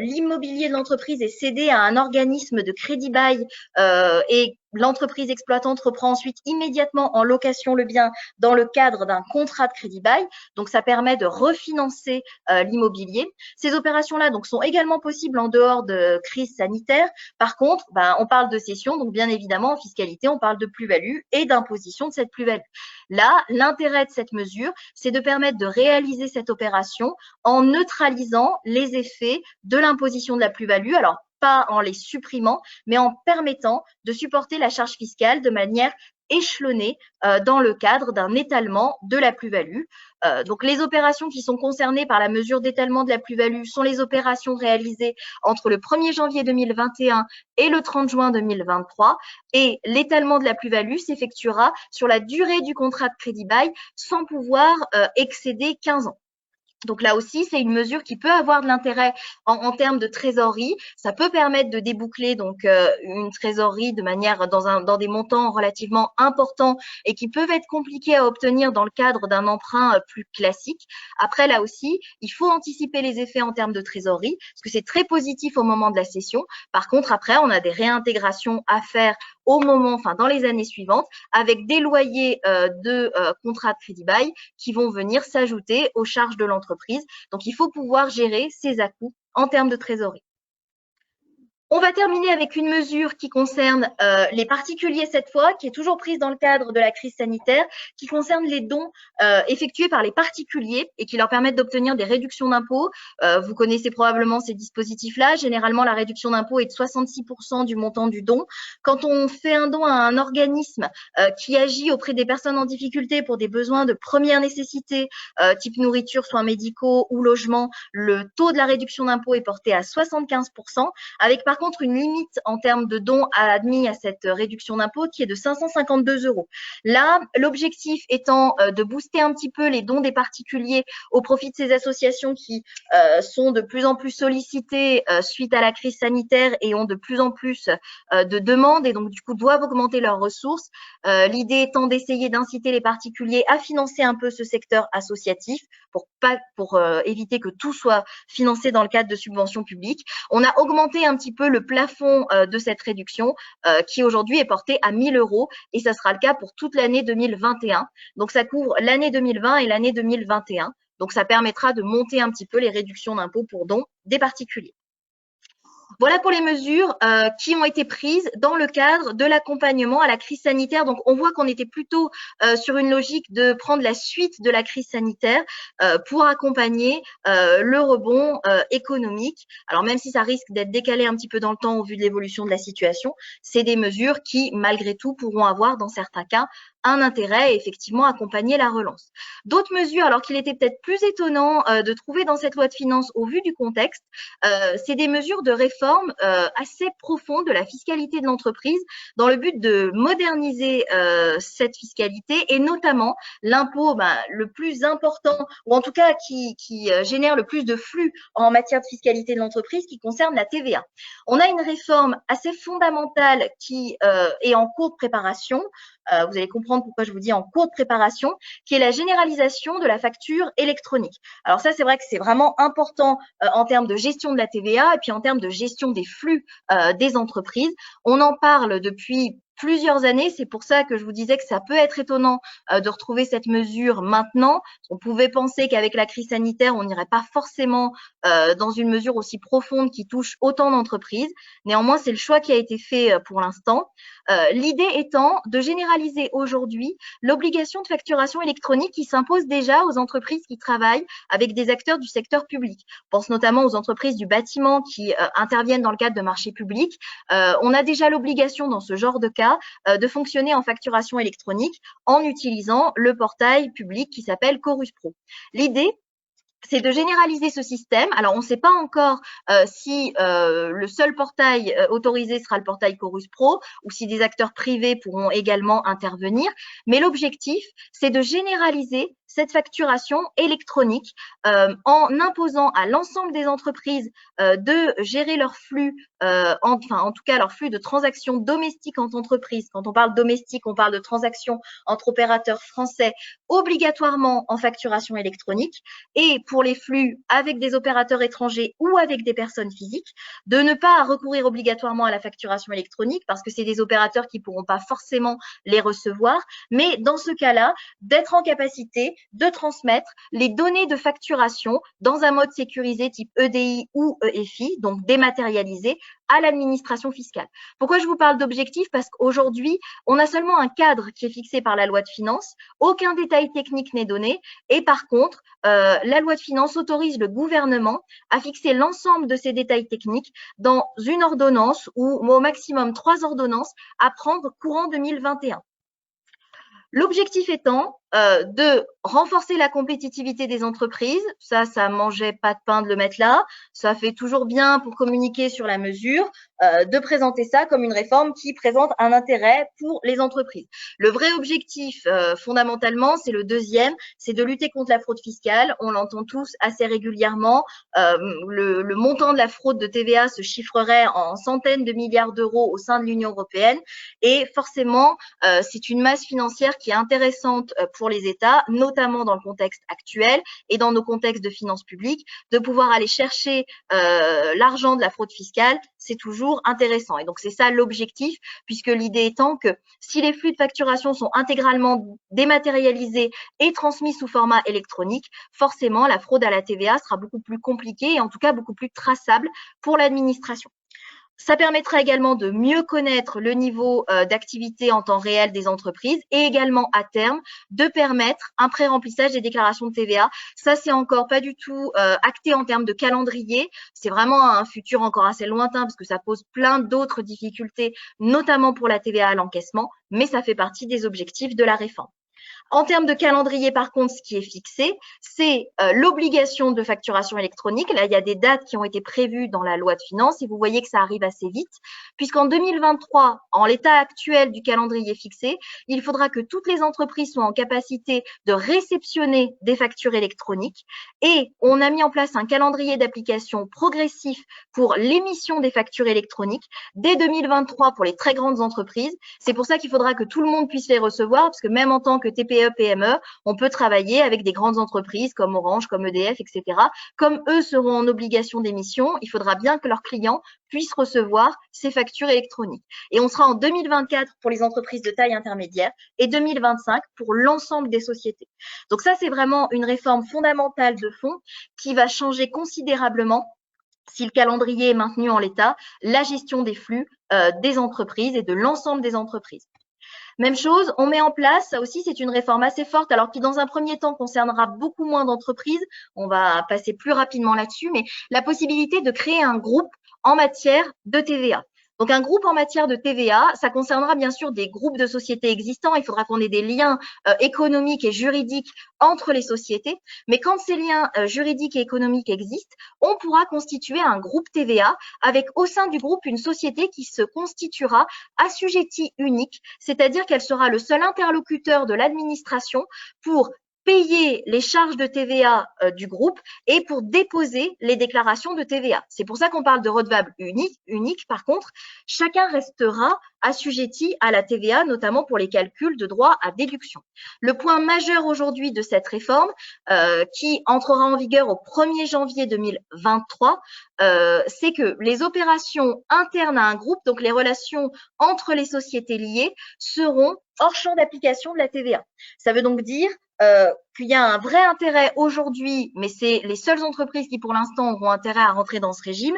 l'immobilier de l'entreprise est cédé à un organisme de crédit bail et l'entreprise exploitante reprend ensuite immédiatement en location le bien dans le cadre d'un contrat de crédit bail. Donc, ça permet de refinancer l'immobilier. Ces opérations-là donc sont également possibles en dehors de crise sanitaire. Par contre, on parle de cession, donc bien évidemment en fiscalité, on parle de plus-value et d'imposition de cette plus-value. Là, l'intérêt de cette mesure, c'est de permettre de réaliser cette opération en neutralisant les effets de l'imposition de la plus-value. Alors, pas en les supprimant, mais en permettant de supporter la charge fiscale de manière échelonnée dans le cadre d'un étalement de la plus-value. Donc, les opérations qui sont concernées par la mesure d'étalement de la plus-value sont les opérations réalisées entre le 1er janvier 2021 et le 30 juin 2023. Et l'étalement de la plus-value s'effectuera sur la durée du contrat de crédit bail sans pouvoir excéder 15 ans. Donc là aussi, c'est une mesure qui peut avoir de l'intérêt en termes de trésorerie. Ça peut permettre de déboucler donc une trésorerie de manière dans des montants relativement importants et qui peuvent être compliqués à obtenir dans le cadre d'un emprunt plus classique. Après, là aussi, il faut anticiper les effets en termes de trésorerie parce que c'est très positif au moment de la cession. Par contre, après, on a des réintégrations à faire dans les années suivantes, avec des loyers de contrats de crédit bail qui vont venir s'ajouter aux charges de l'entreprise. Donc, il faut pouvoir gérer ces à-coups en termes de trésorerie. On va terminer avec une mesure qui concerne les particuliers cette fois, qui est toujours prise dans le cadre de la crise sanitaire, qui concerne les dons effectués par les particuliers et qui leur permettent d'obtenir des réductions d'impôts. Vous connaissez probablement ces dispositifs-là. Généralement, la réduction d'impôt est de 66% du montant du don. Quand on fait un don à un organisme qui agit auprès des personnes en difficulté pour des besoins de première nécessité, type nourriture, soins médicaux ou logement, le taux de la réduction d'impôt est porté à 75%, avec par contre une limite en termes de dons admis à cette réduction d'impôt qui est de 552 euros. Là, l'objectif étant de booster un petit peu les dons des particuliers au profit de ces associations qui sont de plus en plus sollicitées suite à la crise sanitaire et ont de plus en plus de demandes et donc du coup doivent augmenter leurs ressources. L'idée étant d'essayer d'inciter les particuliers à financer un peu ce secteur associatif pour éviter que tout soit financé dans le cadre de subventions publiques. On a augmenté un petit peu le plafond de cette réduction qui aujourd'hui est porté à 1 000 euros et ça sera le cas pour toute l'année 2021. Donc, ça couvre l'année 2020 et l'année 2021. Donc, ça permettra de monter un petit peu les réductions d'impôts pour dons des particuliers. Voilà pour les mesures qui ont été prises dans le cadre de l'accompagnement à la crise sanitaire. Donc, on voit qu'on était plutôt sur une logique de prendre la suite de la crise sanitaire pour accompagner le rebond économique. Alors, même si ça risque d'être décalé un petit peu dans le temps au vu de l'évolution de la situation, c'est des mesures qui, malgré tout, pourront avoir dans certains cas un intérêt à effectivement accompagner la relance. D'autres mesures, alors qu'il était peut-être plus étonnant de trouver dans cette loi de finances au vu du contexte, c'est des mesures de réforme assez profondes de la fiscalité de l'entreprise dans le but de moderniser cette fiscalité et notamment l'impôt le plus important ou en tout cas qui génère le plus de flux en matière de fiscalité de l'entreprise qui concerne la TVA. On a une réforme assez fondamentale qui est en cours de préparation. Vous allez comprendre pourquoi je vous dis en cours de préparation, qui est la généralisation de la facture électronique. Alors ça, c'est vrai que c'est vraiment important en termes de gestion de la TVA et puis en termes de gestion des flux des entreprises. On en parle depuis plusieurs années. C'est pour ça que je vous disais que ça peut être étonnant de retrouver cette mesure maintenant. On pouvait penser qu'avec la crise sanitaire, on n'irait pas forcément dans une mesure aussi profonde qui touche autant d'entreprises. Néanmoins, c'est le choix qui a été fait pour l'instant. L'idée étant de généraliser aujourd'hui l'obligation de facturation électronique qui s'impose déjà aux entreprises qui travaillent avec des acteurs du secteur public. Je pense notamment aux entreprises du bâtiment qui interviennent dans le cadre de marchés publics. On a déjà l'obligation dans ce genre de cas de fonctionner en facturation électronique en utilisant le portail public qui s'appelle Chorus Pro. L'idée, c'est de généraliser ce système. Alors, on ne sait pas encore si le seul portail autorisé sera le portail Chorus Pro ou si des acteurs privés pourront également intervenir. Mais l'objectif, c'est de généraliser cette facturation électronique en imposant à l'ensemble des entreprises de gérer leur flux, en tout cas leur flux de transactions domestiques entre entreprises. Quand on parle domestique, on parle de transactions entre opérateurs français obligatoirement en facturation électronique et pour les flux avec des opérateurs étrangers ou avec des personnes physiques, de ne pas recourir obligatoirement à la facturation électronique parce que c'est des opérateurs qui ne pourront pas forcément les recevoir, mais dans ce cas-là, d'être en capacité de transmettre les données de facturation dans un mode sécurisé type EDI ou EFI, donc dématérialisé, à l'administration fiscale. Pourquoi je vous parle d'objectifs? Parce qu'aujourd'hui, on a seulement un cadre qui est fixé par la loi de finances, aucun détail technique n'est donné, et par contre, la loi de finances autorise le gouvernement à fixer l'ensemble de ces détails techniques dans une ordonnance ou au maximum 3 ordonnances à prendre courant 2021. L'objectif étant de renforcer la compétitivité des entreprises. Ça mangeait pas de pain de le mettre là. Ça fait toujours bien pour communiquer sur la mesure, de présenter ça comme une réforme qui présente un intérêt pour les entreprises. Le vrai objectif, fondamentalement, c'est le deuxième, c'est de lutter contre la fraude fiscale. On l'entend tous assez régulièrement. Le montant de la fraude de TVA se chiffrerait en centaines de milliards d'euros au sein de l'Union européenne. Et forcément, c'est une masse financière qui est intéressante pour les États, notamment dans le contexte actuel et dans nos contextes de finances publiques, de pouvoir aller chercher l'argent de la fraude fiscale, c'est toujours intéressant. Et donc, c'est ça l'objectif, puisque l'idée étant que si les flux de facturation sont intégralement dématérialisés et transmis sous format électronique, forcément, la fraude à la TVA sera beaucoup plus compliquée et en tout cas beaucoup plus traçable pour l'administration. Ça permettra également de mieux connaître le niveau d'activité en temps réel des entreprises et également à terme de permettre un pré-remplissage des déclarations de TVA. Ça, c'est encore pas du tout acté en termes de calendrier. C'est vraiment un futur encore assez lointain parce que ça pose plein d'autres difficultés, notamment pour la TVA à l'encaissement, mais ça fait partie des objectifs de la réforme. En termes de calendrier, par contre, ce qui est fixé, c'est l'obligation de facturation électronique. Là, il y a des dates qui ont été prévues dans la loi de finances et vous voyez que ça arrive assez vite, puisqu'en 2023, en l'état actuel du calendrier fixé, il faudra que toutes les entreprises soient en capacité de réceptionner des factures électroniques et on a mis en place un calendrier d'application progressif pour l'émission des factures électroniques dès 2023 pour les très grandes entreprises. C'est pour ça qu'il faudra que tout le monde puisse les recevoir, parce que même en tant que TPE, PME, on peut travailler avec des grandes entreprises comme Orange, comme EDF, etc. Comme eux seront en obligation d'émission, il faudra bien que leurs clients puissent recevoir ces factures électroniques. Et on sera en 2024 pour les entreprises de taille intermédiaire et 2025 pour l'ensemble des sociétés. Donc ça, c'est vraiment une réforme fondamentale de fond qui va changer considérablement, si le calendrier est maintenu en l'état, la gestion des flux des entreprises et de l'ensemble des entreprises. Même chose, on met en place, ça aussi c'est une réforme assez forte, alors qui dans un premier temps concernera beaucoup moins d'entreprises, on va passer plus rapidement là-dessus, mais la possibilité de créer un groupe en matière de TVA. Donc, un groupe en matière de TVA, ça concernera bien sûr des groupes de sociétés existants. Il faudra qu'on ait des liens économiques et juridiques entre les sociétés. Mais quand ces liens juridiques et économiques existent, on pourra constituer un groupe TVA avec au sein du groupe une société qui se constituera assujettie unique, c'est-à-dire qu'elle sera le seul interlocuteur de l'administration pour payer les charges de TVA du groupe et pour déposer les déclarations de TVA. C'est pour ça qu'on parle de redevable unique. Par contre, chacun restera assujetti à la TVA, notamment pour les calculs de droit à déduction. Le point majeur aujourd'hui de cette réforme, qui entrera en vigueur au 1er janvier 2023, c'est que les opérations internes à un groupe, donc les relations entre les sociétés liées, seront hors champ d'application de la TVA. Ça veut donc dire qu'il y a un vrai intérêt aujourd'hui, mais c'est les seules entreprises qui pour l'instant auront intérêt à rentrer dans ce régime,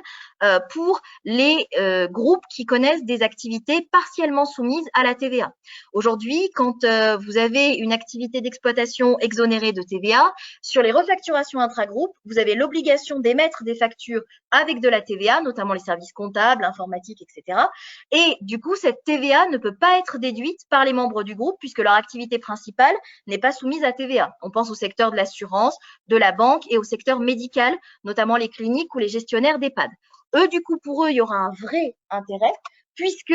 pour les groupes qui connaissent des activités partiellement soumises à la TVA. Aujourd'hui, quand vous avez une activité d'exploitation exonérée de TVA, sur les refacturations intragroupes, vous avez l'obligation d'émettre des factures avec de la TVA, notamment les services comptables, informatiques, etc. Et du coup, cette TVA ne peut pas être déduite par les membres du groupe puisque leur activité principale n'est pas soumise à TVA. On pense au secteur de l'assurance, de la banque et au secteur médical, notamment les cliniques ou les gestionnaires d'EHPAD. Eux, du coup, pour eux, il y aura un vrai intérêt puisque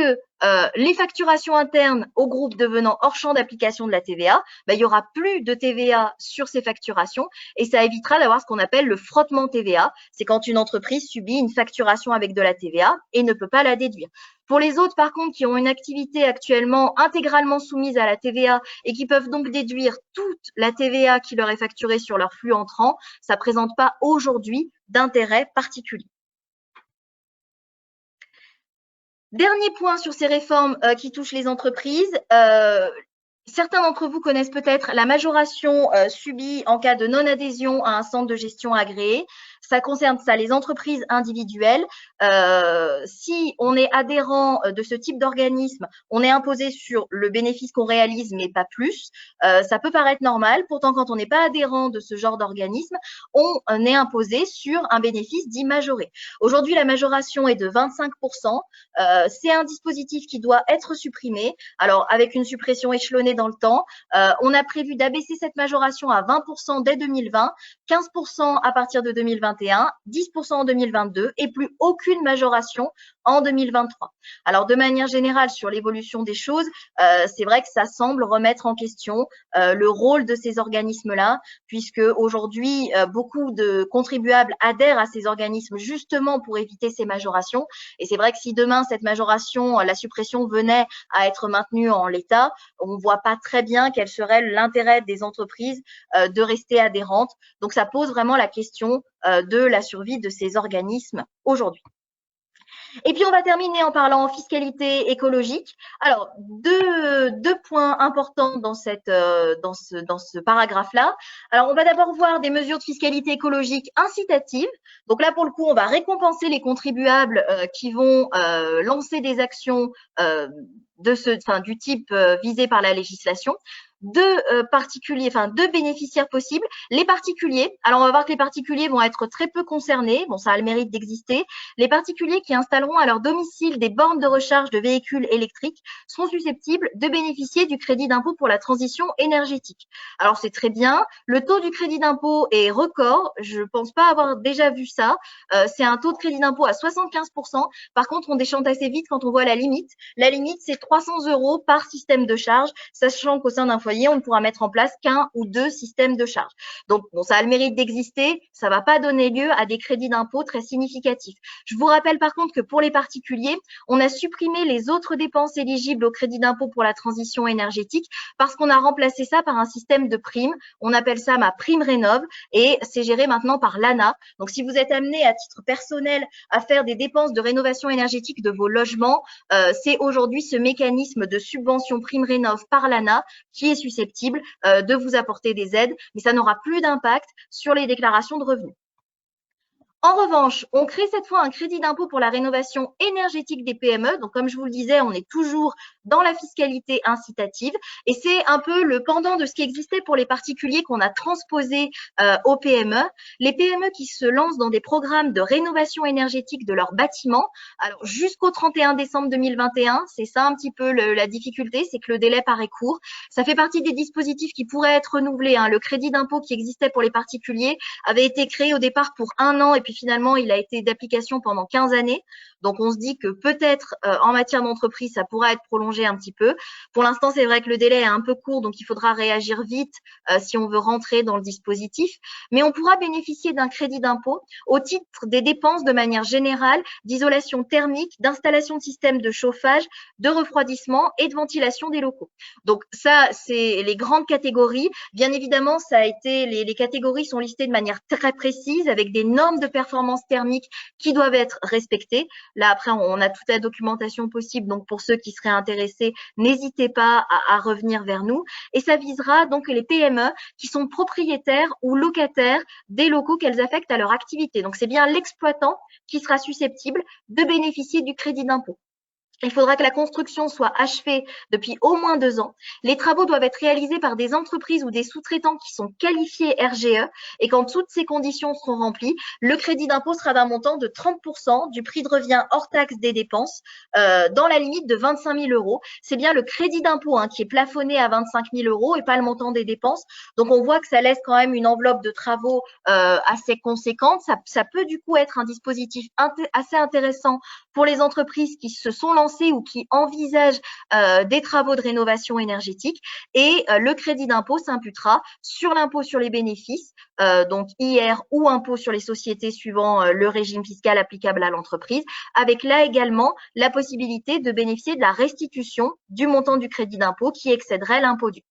les facturations internes au groupe devenant hors champ d'application de la TVA, il n'y aura plus de TVA sur ces facturations et ça évitera d'avoir ce qu'on appelle le frottement TVA. C'est quand une entreprise subit une facturation avec de la TVA et ne peut pas la déduire. Pour les autres, par contre, qui ont une activité actuellement intégralement soumise à la TVA et qui peuvent donc déduire toute la TVA qui leur est facturée sur leur flux entrant, ça ne présente pas aujourd'hui d'intérêt particulier. Dernier point sur ces réformes qui touchent les entreprises. Certains d'entre vous connaissent peut-être la majoration subie en cas de non-adhésion à un centre de gestion agréé. Ça concerne ça, les entreprises individuelles. Si on est adhérent de ce type d'organisme, on est imposé sur le bénéfice qu'on réalise, mais pas plus. Ça peut paraître normal. Pourtant, quand on n'est pas adhérent de ce genre d'organisme, on est imposé sur un bénéfice dit majoré. Aujourd'hui, la majoration est de 25%. C'est un dispositif qui doit être supprimé. Alors, avec une suppression échelonnée dans le temps, on a prévu d'abaisser cette majoration à 20% dès 2020, 15% à partir de 2021, 10% en 2022 et plus aucune majoration en 2023. Alors, de manière générale, sur l'évolution des choses, c'est vrai que ça semble remettre en question le rôle de ces organismes-là, puisque aujourd'hui, beaucoup de contribuables adhèrent à ces organismes justement pour éviter ces majorations. Et c'est vrai que si demain, cette majoration, la suppression venait à être maintenue en l'état, on ne voit pas très bien quel serait l'intérêt des entreprises de rester adhérentes. Donc, ça pose vraiment la question de la survie de ces organismes aujourd'hui. Et puis, on va terminer en parlant fiscalité écologique. Alors, deux points importants dans ce paragraphe-là. Alors, on va d'abord voir des mesures de fiscalité écologique incitatives. Donc là, pour le coup, on va récompenser les contribuables qui vont lancer des actions du type visé par la législation. Deux bénéficiaires possibles. Les particuliers, alors on va voir que les particuliers vont être très peu concernés, bon ça a le mérite d'exister. Les particuliers qui installeront à leur domicile des bornes de recharge de véhicules électriques sont susceptibles de bénéficier du crédit d'impôt pour la transition énergétique. Alors c'est très bien, le taux du crédit d'impôt est record, je ne pense pas avoir déjà vu ça, c'est un taux de crédit d'impôt à 75%, par contre on déchante assez vite quand on voit la limite c'est 300 € par système de charge, sachant qu'au sein d'un foyer, on ne pourra mettre en place qu'un ou deux systèmes de charge. Donc, bon, ça a le mérite d'exister, ça ne va pas donner lieu à des crédits d'impôt très significatifs. Je vous rappelle par contre que pour les particuliers, on a supprimé les autres dépenses éligibles au crédit d'impôt pour la transition énergétique parce qu'on a remplacé ça par un système de primes. On appelle ça ma prime rénov et c'est géré maintenant par l'ANA. Donc, si vous êtes amené à titre personnel à faire des dépenses de rénovation énergétique de vos logements, c'est aujourd'hui ce mécanisme de subvention prime rénov par l'ANA qui est susceptible de vous apporter des aides, mais ça n'aura plus d'impact sur les déclarations de revenus. En revanche, on crée cette fois un crédit d'impôt pour la rénovation énergétique des PME. Donc, comme je vous le disais, on est toujours dans la fiscalité incitative. Et c'est un peu le pendant de ce qui existait pour les particuliers qu'on a transposé aux PME. Les PME qui se lancent dans des programmes de rénovation énergétique de leurs bâtiments, alors jusqu'au 31 décembre 2021, c'est ça un petit peu la difficulté, c'est que le délai paraît court. Ça fait partie des dispositifs qui pourraient être renouvelés. Le crédit d'impôt qui existait pour les particuliers avait été créé au départ pour 1 an et puis finalement, il a été d'application pendant 15 années. Donc, on se dit que peut-être en matière d'entreprise, ça pourra être prolongé un petit peu. Pour l'instant, c'est vrai que le délai est un peu court, donc il faudra réagir vite si on veut rentrer dans le dispositif. Mais on pourra bénéficier d'un crédit d'impôt au titre des dépenses de manière générale d'isolation thermique, d'installation de systèmes de chauffage, de refroidissement et de ventilation des locaux. Donc ça, c'est les grandes catégories. Bien évidemment, ça a été les catégories sont listées de manière très précise avec des normes de performance thermique qui doivent être respectées. Là, après, on a toute la documentation possible. Donc, pour ceux qui seraient intéressés, n'hésitez pas à revenir vers nous. Et ça visera donc les PME qui sont propriétaires ou locataires des locaux qu'elles affectent à leur activité. Donc, c'est bien l'exploitant qui sera susceptible de bénéficier du crédit d'impôt. Il faudra que la construction soit achevée depuis au moins 2 ans. Les travaux doivent être réalisés par des entreprises ou des sous-traitants qui sont qualifiés RGE et quand toutes ces conditions seront remplies, le crédit d'impôt sera d'un montant de 30% du prix de revient hors taxe des dépenses dans la limite de 25 000 euros. C'est bien le crédit d'impôt qui est plafonné à 25 000 euros et pas le montant des dépenses. Donc, on voit que ça laisse quand même une enveloppe de travaux assez conséquente. Ça peut du coup être un dispositif assez intéressant pour les entreprises qui se sont lancées ou qui envisagent des travaux de rénovation énergétique et le crédit d'impôt s'imputera sur l'impôt sur les bénéfices, donc IR ou impôt sur les sociétés suivant le régime fiscal applicable à l'entreprise, avec là également la possibilité de bénéficier de la restitution du montant du crédit d'impôt qui excéderait l'impôt dû.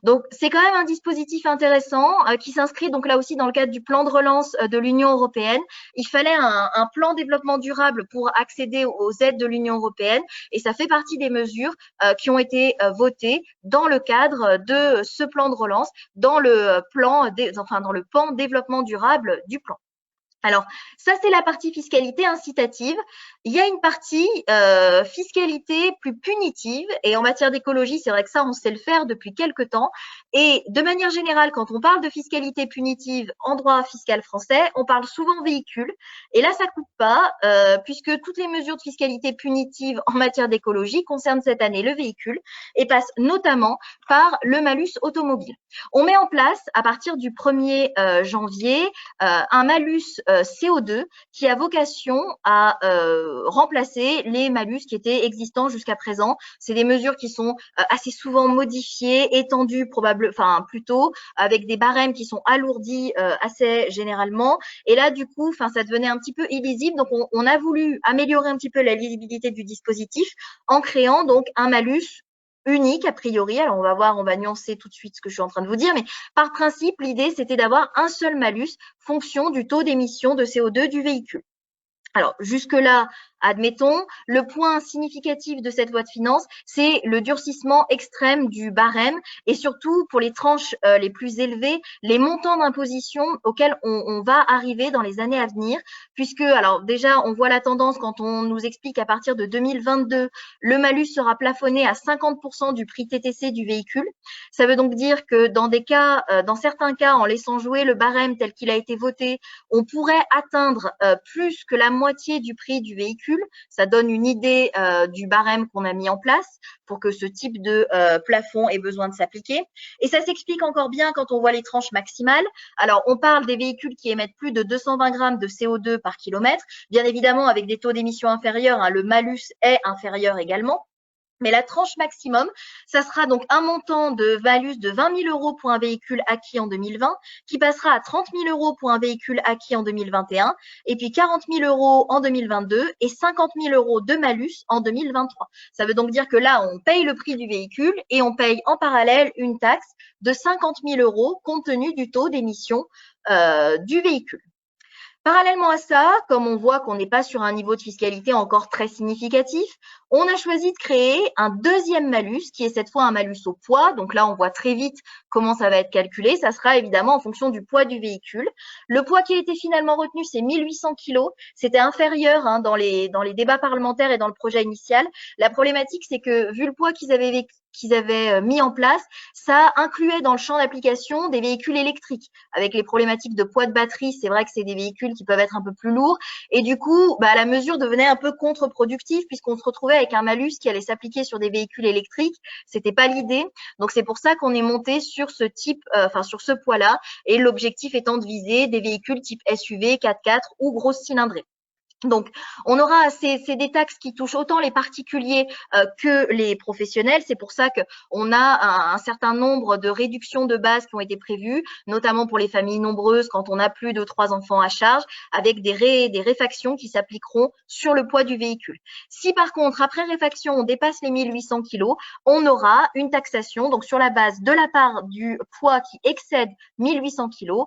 Donc, c'est quand même un dispositif intéressant qui s'inscrit donc là aussi dans le cadre du plan de relance de l'Union européenne. Il fallait un plan développement durable pour accéder aux aides de l'Union européenne et ça fait partie des mesures qui ont été votées dans le cadre de ce plan de relance, dans le dans le plan développement durable du plan. Alors, ça, c'est la partie fiscalité incitative. Il y a une partie fiscalité plus punitive. Et en matière d'écologie, c'est vrai que ça, on sait le faire depuis quelques temps. Et de manière générale, quand on parle de fiscalité punitive en droit fiscal français, on parle souvent véhicule. Et là, ça ne coûte pas, puisque toutes les mesures de fiscalité punitive en matière d'écologie concernent cette année le véhicule et passent notamment par le malus automobile. On met en place, à partir du 1er janvier, un malus CO2 qui a vocation à remplacer les malus qui étaient existants jusqu'à présent. C'est des mesures qui sont assez souvent modifiées, étendues plutôt, avec des barèmes qui sont alourdis assez généralement. Et là, du coup, ça devenait un petit peu illisible. Donc, on a voulu améliorer un petit peu la lisibilité du dispositif en créant donc un malus unique a priori. Alors, on va nuancer tout de suite ce que je suis en train de vous dire, mais par principe, l'idée, c'était d'avoir un seul malus fonction du taux d'émission de CO2 du véhicule. Alors, jusque-là, admettons, le point significatif de cette loi de finances, c'est le durcissement extrême du barème et surtout pour les tranches les plus élevées, les montants d'imposition auxquels on va arriver dans les années à venir, puisque, alors déjà, on voit la tendance quand on nous explique qu'à partir de 2022, le malus sera plafonné à 50% du prix TTC du véhicule. Ça veut donc dire que dans certains cas, en laissant jouer le barème tel qu'il a été voté, on pourrait atteindre plus que la moitié du prix du véhicule. Ça donne une idée du barème qu'on a mis en place pour que ce type de plafond ait besoin de s'appliquer. Et ça s'explique encore bien quand on voit les tranches maximales. Alors, on parle des véhicules qui émettent plus de 220 grammes de CO2 par kilomètre. Bien évidemment, avec des taux d'émission inférieurs, le malus est inférieur également. Mais la tranche maximum, ça sera donc un montant de malus de 20 000 euros pour un véhicule acquis en 2020, qui passera à 30 000 euros pour un véhicule acquis en 2021, et puis 40 000 euros en 2022 et 50 000 euros de malus en 2023. Ça veut donc dire que là, on paye le prix du véhicule et on paye en parallèle une taxe de 50 000 euros compte tenu du taux d'émission du véhicule. Parallèlement à ça, comme on voit qu'on n'est pas sur un niveau de fiscalité encore très significatif, on a choisi de créer un deuxième malus qui est cette fois un malus au poids. Donc là, on voit très vite comment ça va être calculé. Ça sera évidemment en fonction du poids du véhicule. Le poids qui a été finalement retenu, c'est 1800 kg. C'était inférieur dans les débats parlementaires et dans le projet initial. La problématique, c'est que vu le poids qu'ils avaient mis en place, ça incluait dans le champ d'application des véhicules électriques. Avec les problématiques de poids de batterie, c'est vrai que c'est des véhicules qui peuvent être un peu plus lourds. Et du coup, la mesure devenait un peu contre-productive puisqu'on se retrouvait avec un malus qui allait s'appliquer sur des véhicules électriques. C'était pas l'idée. Donc, c'est pour ça qu'on est monté sur ce type, sur ce poids-là. Et l'objectif étant de viser des véhicules type SUV, 4x4 ou grosse cylindrée. Donc, on aura des taxes qui touchent autant les particuliers que les professionnels. C'est pour ça qu'on a un certain nombre de réductions de base qui ont été prévues, notamment pour les familles nombreuses quand on a plus de 3 enfants à charge, avec des réfactions qui s'appliqueront sur le poids du véhicule. Si par contre, après réfaction, on dépasse les 1800 kg, on aura une taxation donc sur la base de la part du poids qui excède 1800 kg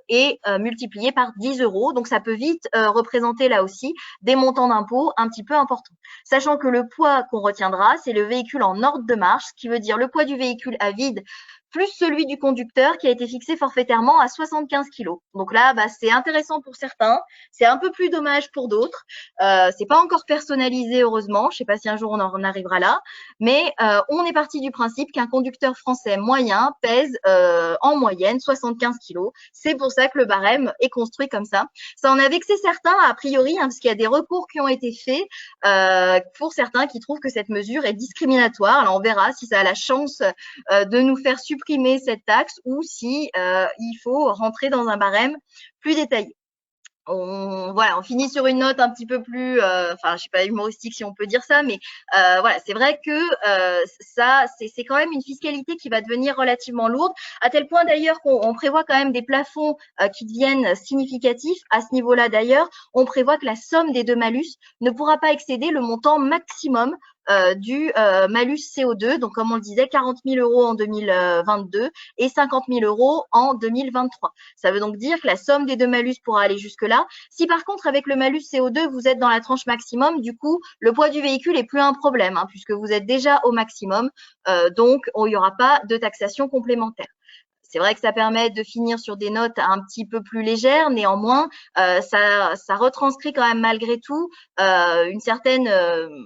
et multiplié par 10 €. Donc, ça peut vite représenter là aussi des montants d'impôts un petit peu importants. Sachant que le poids qu'on retiendra, c'est le véhicule en ordre de marche, ce qui veut dire le poids du véhicule à vide plus celui du conducteur qui a été fixé forfaitairement à 75 kg. Donc là, c'est intéressant pour certains, c'est un peu plus dommage pour d'autres. C'est pas encore personnalisé, heureusement. Je sais pas si un jour on en arrivera là, mais on est parti du principe qu'un conducteur français moyen pèse en moyenne 75 kg. C'est pour ça que le barème est construit comme ça. Ça en a vexé certains, a priori, parce qu'il y a des recours qui ont été faits pour certains qui trouvent que cette mesure est discriminatoire. Alors, on verra si ça a la chance de nous faire supprimer cette taxe ou si il faut rentrer dans un barème plus détaillé. On finit sur une note un petit peu plus, je sais pas, humoristique si on peut dire ça, mais c'est vrai que ça, c'est quand même une fiscalité qui va devenir relativement lourde, à tel point d'ailleurs qu'on prévoit quand même des plafonds qui deviennent significatifs. À ce niveau-là d'ailleurs, on prévoit que la somme des deux malus ne pourra pas excéder le montant maximum du malus CO2. Donc, comme on le disait, 40 000 € en 2022 et 50 000 € en 2023. Ça veut donc dire que la somme des deux malus pourra aller jusque-là. Si par contre, avec le malus CO2, vous êtes dans la tranche maximum, du coup, le poids du véhicule est plus un problème, puisque vous êtes déjà au maximum. Donc, il n'y aura pas de taxation complémentaire. C'est vrai que ça permet de finir sur des notes un petit peu plus légères. Néanmoins, ça retranscrit quand même malgré tout une certaine,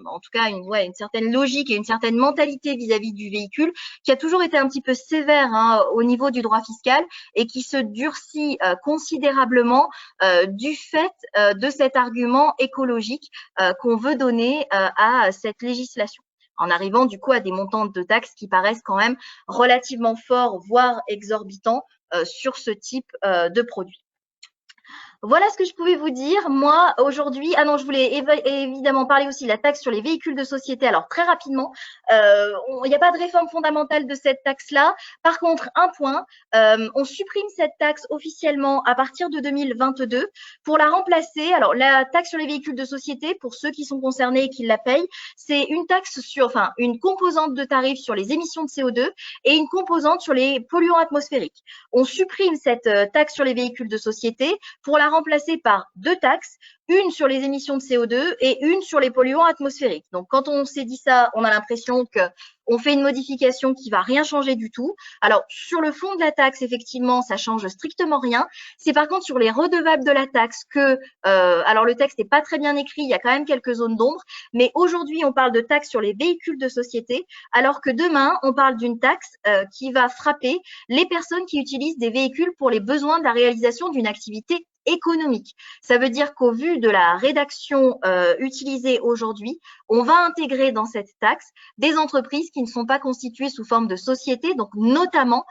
en tout cas une certaine logique et une certaine mentalité vis-à-vis du véhicule qui a toujours été un petit peu sévère au niveau du droit fiscal et qui se durcit considérablement du fait de cet argument écologique qu'on veut donner à cette législation, en arrivant du coup à des montants de taxes qui paraissent quand même relativement forts, voire exorbitants sur ce type de produit. Voilà ce que je pouvais vous dire. Moi, aujourd'hui, je voulais évidemment parler aussi de la taxe sur les véhicules de société. Alors, très rapidement, il n'y a pas de réforme fondamentale de cette taxe-là. Par contre, un point, on supprime cette taxe officiellement à partir de 2022 pour la remplacer. Alors, la taxe sur les véhicules de société, pour ceux qui sont concernés et qui la payent, c'est une taxe une composante de tarif sur les émissions de CO2 et une composante sur les polluants atmosphériques. On supprime cette taxe sur les véhicules de société pour la remplacée par deux taxes, une sur les émissions de CO2 et une sur les polluants atmosphériques. Donc, quand on s'est dit ça, on a l'impression qu'on fait une modification qui va rien changer du tout. Alors, sur le fond de la taxe, effectivement, ça change strictement rien. C'est par contre sur les redevables de la taxe que, alors le texte n'est pas très bien écrit, il y a quand même quelques zones d'ombre, mais aujourd'hui, on parle de taxe sur les véhicules de société, alors que demain, on parle d'une taxe qui va frapper les personnes qui utilisent des véhicules pour les besoins de la réalisation d'une activité économique. Ça veut dire qu'au vu de la rédaction utilisée aujourd'hui, on va intégrer dans cette taxe des entreprises qui ne sont pas constituées sous forme de société, donc notamment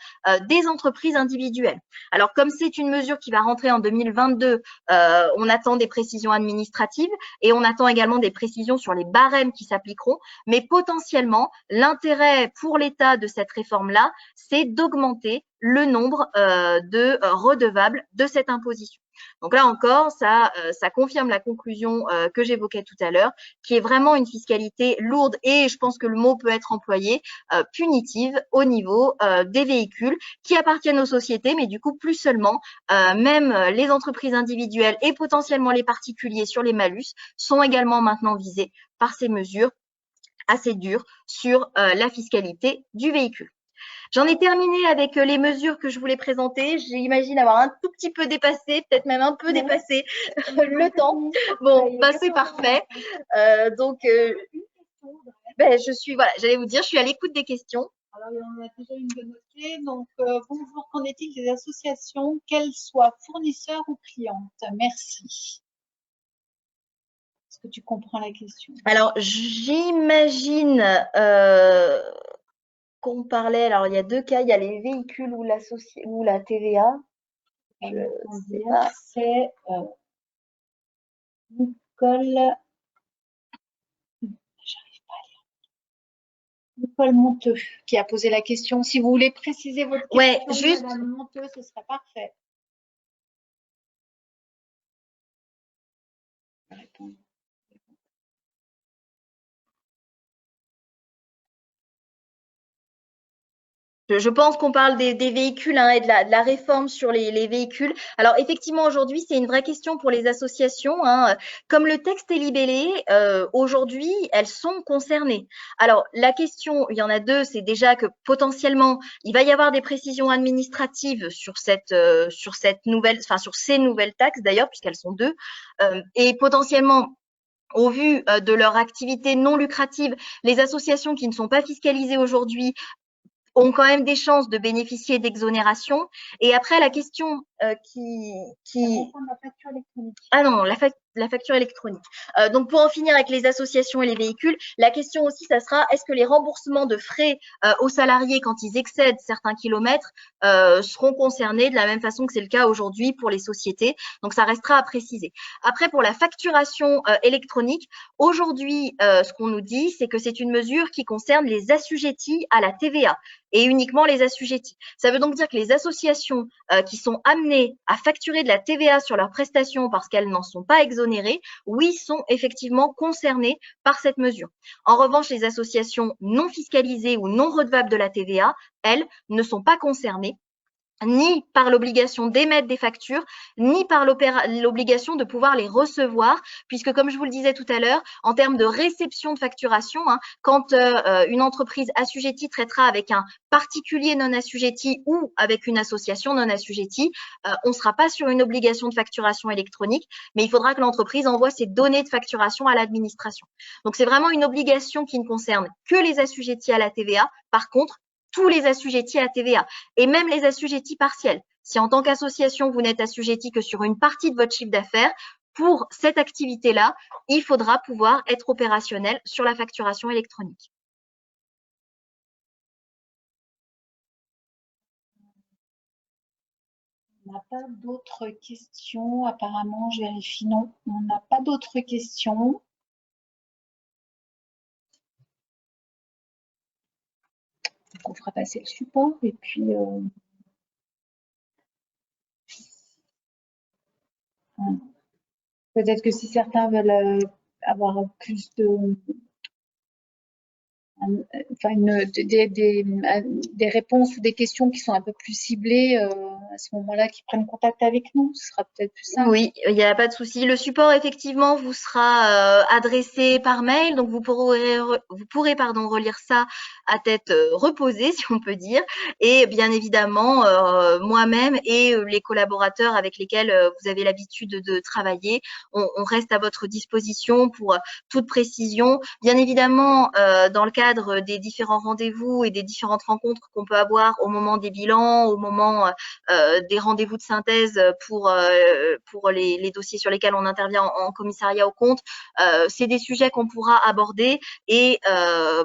des entreprises individuelles. Alors, comme c'est une mesure qui va rentrer en 2022, on attend des précisions administratives et on attend également des précisions sur les barèmes qui s'appliqueront, mais potentiellement, l'intérêt pour l'État de cette réforme-là, c'est d'augmenter le nombre de redevables de cette imposition. Donc là encore, ça confirme la conclusion que j'évoquais tout à l'heure, qui est vraiment une fiscalité lourde et je pense que le mot peut être employé, punitive au niveau des véhicules qui appartiennent aux sociétés, mais du coup plus seulement, même les entreprises individuelles et potentiellement les particuliers sur les malus sont également maintenant visés par ces mesures assez dures sur la fiscalité du véhicule. J'en ai terminé avec les mesures que je voulais présenter. J'imagine avoir un tout petit peu dépassé, peut-être même un peu dépassé le temps. Bon, bah, c'est parfait. Je suis, voilà, j'allais vous dire, je suis à l'écoute des questions. Alors, on a déjà une de notée. Donc, bonjour, qu'en est-il des associations, qu'elles soient fournisseurs ou clientes? Merci. Est-ce que tu comprends la question? Alors, j'imagine qu'on parlait, alors il y a deux cas, il y a les véhicules ou la TVA. C'est Nicole. J'arrive pas à lire. Nicole Monteux qui a posé la question. Si vous voulez préciser votre question, ouais, juste, Madame Monteux, ce serait parfait. Je pense qu'on parle des véhicules et de la réforme sur les véhicules. Alors effectivement, aujourd'hui, c'est une vraie question pour les associations. Comme le texte est libellé, aujourd'hui, elles sont concernées. Alors la question, il y en a deux, c'est déjà que potentiellement, il va y avoir des précisions administratives sur cette nouvelle, enfin sur ces nouvelles taxes d'ailleurs, puisqu'elles sont deux, et potentiellement au vu de leur activité non lucrative, les associations qui ne sont pas fiscalisées aujourd'hui ont quand même des chances de bénéficier d'exonération. Et après, la question qui… La facture électronique. Ah non, la facture électronique. Donc, pour en finir avec les associations et les véhicules, la question aussi, ça sera, est-ce que les remboursements de frais aux salariés quand ils excèdent certains kilomètres seront concernés de la même façon que c'est le cas aujourd'hui pour les sociétés? Donc, ça restera à préciser. Après, pour la facturation électronique, aujourd'hui, ce qu'on nous dit, c'est que c'est une mesure qui concerne les assujettis à la TVA et uniquement les assujettis. Ça veut donc dire que les associations qui sont amenées à facturer de la TVA sur leurs prestations parce qu'elles n'en sont pas exonérées, oui, sont effectivement concernées par cette mesure. En revanche, les associations non fiscalisées ou non redevables de la TVA, elles, ne sont pas concernées ni par l'obligation d'émettre des factures, ni par l'obligation de pouvoir les recevoir, puisque comme je vous le disais tout à l'heure, en termes de réception de facturation, quand une entreprise assujettie traitera avec un particulier non assujetti ou avec une association non assujettie, on ne sera pas sur une obligation de facturation électronique, mais il faudra que l'entreprise envoie ses données de facturation à l'administration. Donc c'est vraiment une obligation qui ne concerne que les assujettis à la TVA. Par contre, tous les assujettis à TVA et même les assujettis partiels. Si en tant qu'association, vous n'êtes assujetti que sur une partie de votre chiffre d'affaires, pour cette activité-là, il faudra pouvoir être opérationnel sur la facturation électronique. On n'a pas d'autres questions. Apparemment, je vérifie. Non, on n'a pas d'autres questions. Donc, on fera passer le support et puis peut-être que si certains veulent avoir plus de des réponses ou des questions qui sont un peu plus ciblées, à ce moment-là, qui prennent contact avec nous, ce sera peut-être plus simple. Oui, il n'y a pas de souci. Le support, effectivement, vous sera adressé par mail, donc vous pourrez relire ça à tête reposée, si on peut dire. Et bien évidemment, moi-même et les collaborateurs avec lesquels vous avez l'habitude de travailler, on reste à votre disposition pour toute précision. Bien évidemment, dans le cadre des différents rendez-vous et des différentes rencontres qu'on peut avoir au moment des bilans, au moment des rendez-vous de synthèse pour les dossiers sur lesquels on intervient en commissariat aux comptes, c'est des sujets qu'on pourra aborder et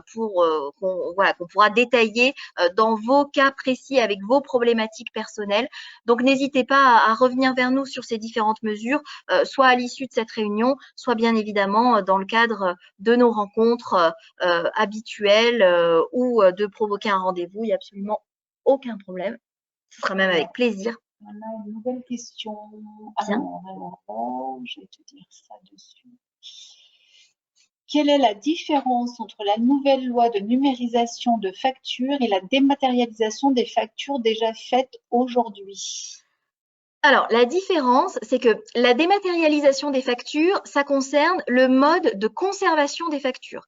qu'on pourra détailler dans vos cas précis avec vos problématiques personnelles. Donc, n'hésitez pas à revenir vers nous sur ces différentes mesures, soit à l'issue de cette réunion, soit bien évidemment dans le cadre de nos rencontres habituelles ou de provoquer un rendez-vous. Il n'y a absolument aucun problème. Ce sera même avec plaisir On a une nouvelle question. Alors, je vais te dire ça dessus. Quelle est la différence entre la nouvelle loi de numérisation de factures et la dématérialisation des factures déjà faites aujourd'hui? Alors, la différence, c'est que la dématérialisation des factures, ça concerne le mode de conservation des factures.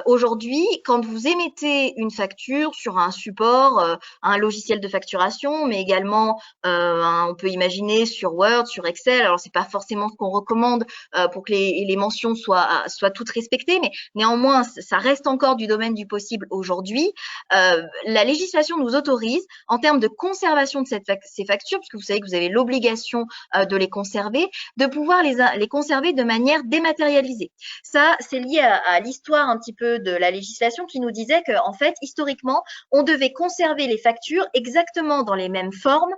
Aujourd'hui, quand vous émettez une facture sur un support, un logiciel de facturation, mais également, on peut imaginer sur Word, sur Excel. Alors, c'est pas forcément ce qu'on recommande pour que les mentions soient toutes respectées, mais néanmoins, ça reste encore du domaine du possible aujourd'hui. La législation nous autorise, en termes de conservation de ces factures, puisque vous savez que vous avez l'obligation de les conserver, de pouvoir les conserver de manière dématérialisée. Ça, c'est lié à l'histoire un petit peu de la législation qui nous disait qu'en fait, historiquement, on devait conserver les factures exactement dans les mêmes formes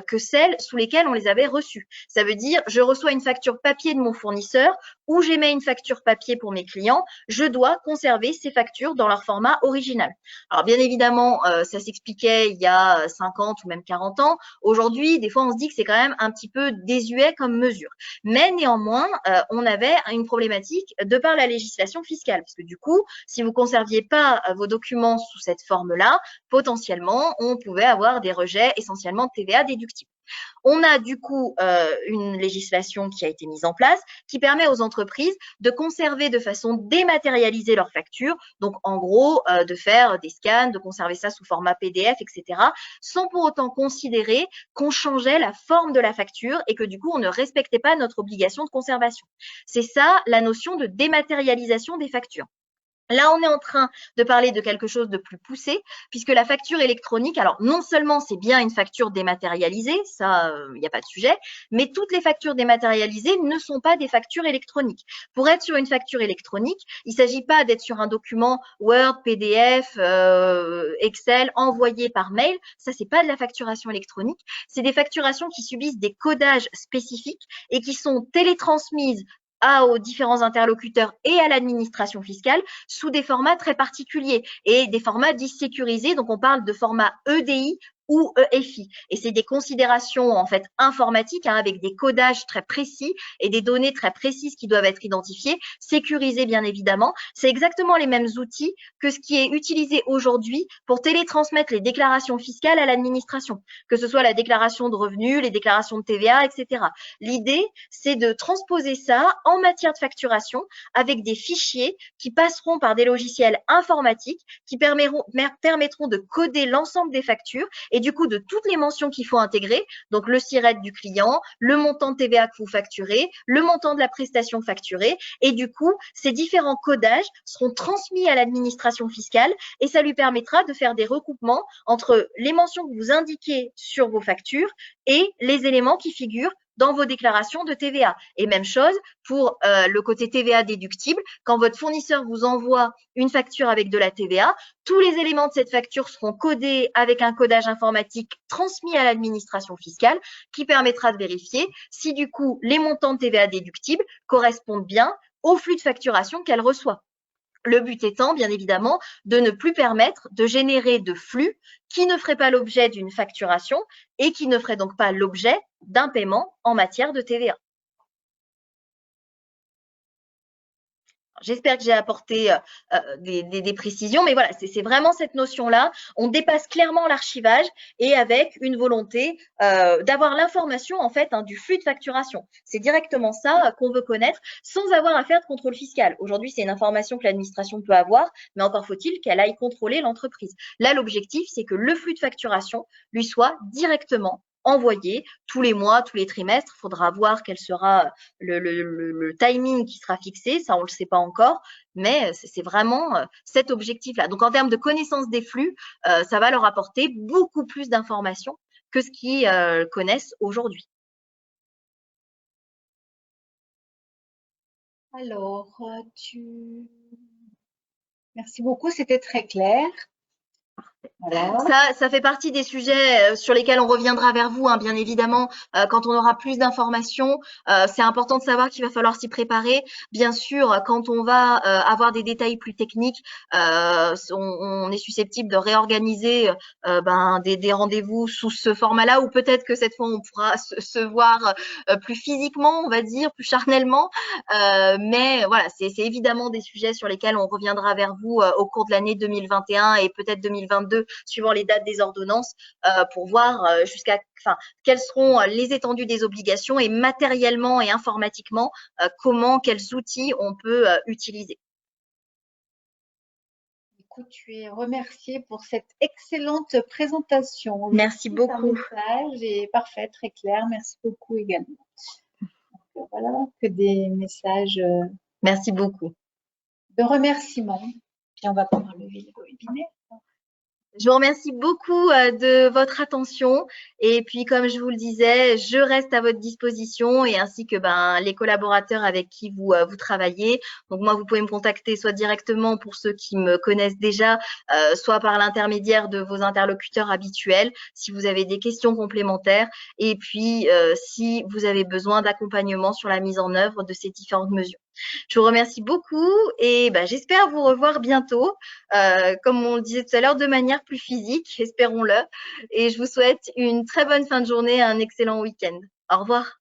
que celles sous lesquelles on les avait reçues. Ça veut dire, je reçois une facture papier de mon fournisseur ou j'émets une facture papier pour mes clients, je dois conserver ces factures dans leur format original. Alors, bien évidemment, ça s'expliquait il y a 50 ou même 40 ans. Aujourd'hui, des fois, on se dit que c'est quand même un petit peu désuet comme mesure. Mais néanmoins, on avait une problématique de par la législation fiscale. Parce que du coup, si vous ne conserviez pas vos documents sous cette forme-là, potentiellement, on pouvait avoir des rejets essentiellement de TVA déductibles. On a du coup une législation qui a été mise en place qui permet aux entreprises de conserver de façon dématérialisée leurs factures, donc en gros de faire des scans, de conserver ça sous format PDF, etc., sans pour autant considérer qu'on changeait la forme de la facture et que du coup on ne respectait pas notre obligation de conservation. C'est ça la notion de dématérialisation des factures. Là, on est en train de parler de quelque chose de plus poussé, puisque la facture électronique, alors non seulement c'est bien une facture dématérialisée, ça, il n'y a pas de sujet, mais toutes les factures dématérialisées ne sont pas des factures électroniques. Pour être sur une facture électronique, il ne s'agit pas d'être sur un document Word, PDF, Excel, envoyé par mail. Ça, c'est pas de la facturation électronique. C'est des facturations qui subissent des codages spécifiques et qui sont télétransmises aux différents interlocuteurs et à l'administration fiscale sous des formats très particuliers et des formats dits sécurisés. Donc, on parle de format EDI ou EFI. Et c'est des considérations en fait informatiques avec des codages très précis et des données très précises qui doivent être identifiées, sécurisées bien évidemment. C'est exactement les mêmes outils que ce qui est utilisé aujourd'hui pour télétransmettre les déclarations fiscales à l'administration, que ce soit la déclaration de revenus, les déclarations de TVA, etc. L'idée, c'est de transposer ça en matière de facturation avec des fichiers qui passeront par des logiciels informatiques qui permettront de coder l'ensemble des factures et du coup de toutes les mentions qu'il faut intégrer, donc le SIRET du client, le montant de TVA que vous facturez, le montant de la prestation facturée, et du coup, ces différents codages seront transmis à l'administration fiscale et ça lui permettra de faire des recoupements entre les mentions que vous indiquez sur vos factures et les éléments qui figurent dans vos déclarations de TVA. Et même chose pour le côté TVA déductible. Quand votre fournisseur vous envoie une facture avec de la TVA, tous les éléments de cette facture seront codés avec un codage informatique transmis à l'administration fiscale qui permettra de vérifier si du coup les montants de TVA déductibles correspondent bien au flux de facturation qu'elle reçoit. Le but étant, bien évidemment, de ne plus permettre de générer de flux qui ne feraient pas l'objet d'une facturation et qui ne feraient donc pas l'objet d'un paiement en matière de TVA. J'espère que j'ai apporté des précisions, mais voilà, c'est vraiment cette notion-là. On dépasse clairement l'archivage et avec une volonté d'avoir l'information en fait du flux de facturation. C'est directement ça qu'on veut connaître sans avoir à faire de contrôle fiscal. Aujourd'hui, c'est une information que l'administration peut avoir, mais encore faut-il qu'elle aille contrôler l'entreprise. Là, l'objectif, c'est que le flux de facturation lui soit directement envoyé tous les mois, tous les trimestres. Il faudra voir quel sera le timing qui sera fixé, ça on ne le sait pas encore, mais c'est vraiment cet objectif-là. Donc en termes de connaissance des flux, ça va leur apporter beaucoup plus d'informations que ce qu'ils connaissent aujourd'hui. Alors, merci beaucoup, c'était très clair. Voilà. Ça fait partie des sujets sur lesquels on reviendra vers vous, hein, bien évidemment, quand on aura plus d'informations. C'est important de savoir qu'il va falloir s'y préparer. Bien sûr, quand on va avoir des détails plus techniques, on est susceptible de réorganiser des rendez-vous sous ce format-là, ou peut-être que cette fois on pourra se voir plus physiquement, on va dire, plus charnellement. Mais voilà, c'est évidemment des sujets sur lesquels on reviendra vers vous au cours de l'année 2021 et peut-être 2022, suivant les dates des ordonnances, pour voir quelles seront les étendues des obligations et matériellement et informatiquement, quels outils on peut utiliser. Écoute, tu es remerciée pour cette excellente présentation. Merci beaucoup. Un message est parfait, très clair. Merci beaucoup également. Donc, voilà, que des messages. Merci beaucoup. De remerciements. Puis on va pouvoir lever le webinaire. Je vous remercie beaucoup de votre attention, et puis comme je vous le disais, je reste à votre disposition, et ainsi que les collaborateurs avec qui vous travaillez. Donc moi, vous pouvez me contacter soit directement pour ceux qui me connaissent déjà, soit par l'intermédiaire de vos interlocuteurs habituels si vous avez des questions complémentaires, et puis si vous avez besoin d'accompagnement sur la mise en œuvre de ces différentes mesures. Je vous remercie beaucoup, et j'espère vous revoir bientôt, comme on le disait tout à l'heure, de manière plus physique, espérons-le. Et je vous souhaite une très bonne fin de journée et un excellent week-end. Au revoir.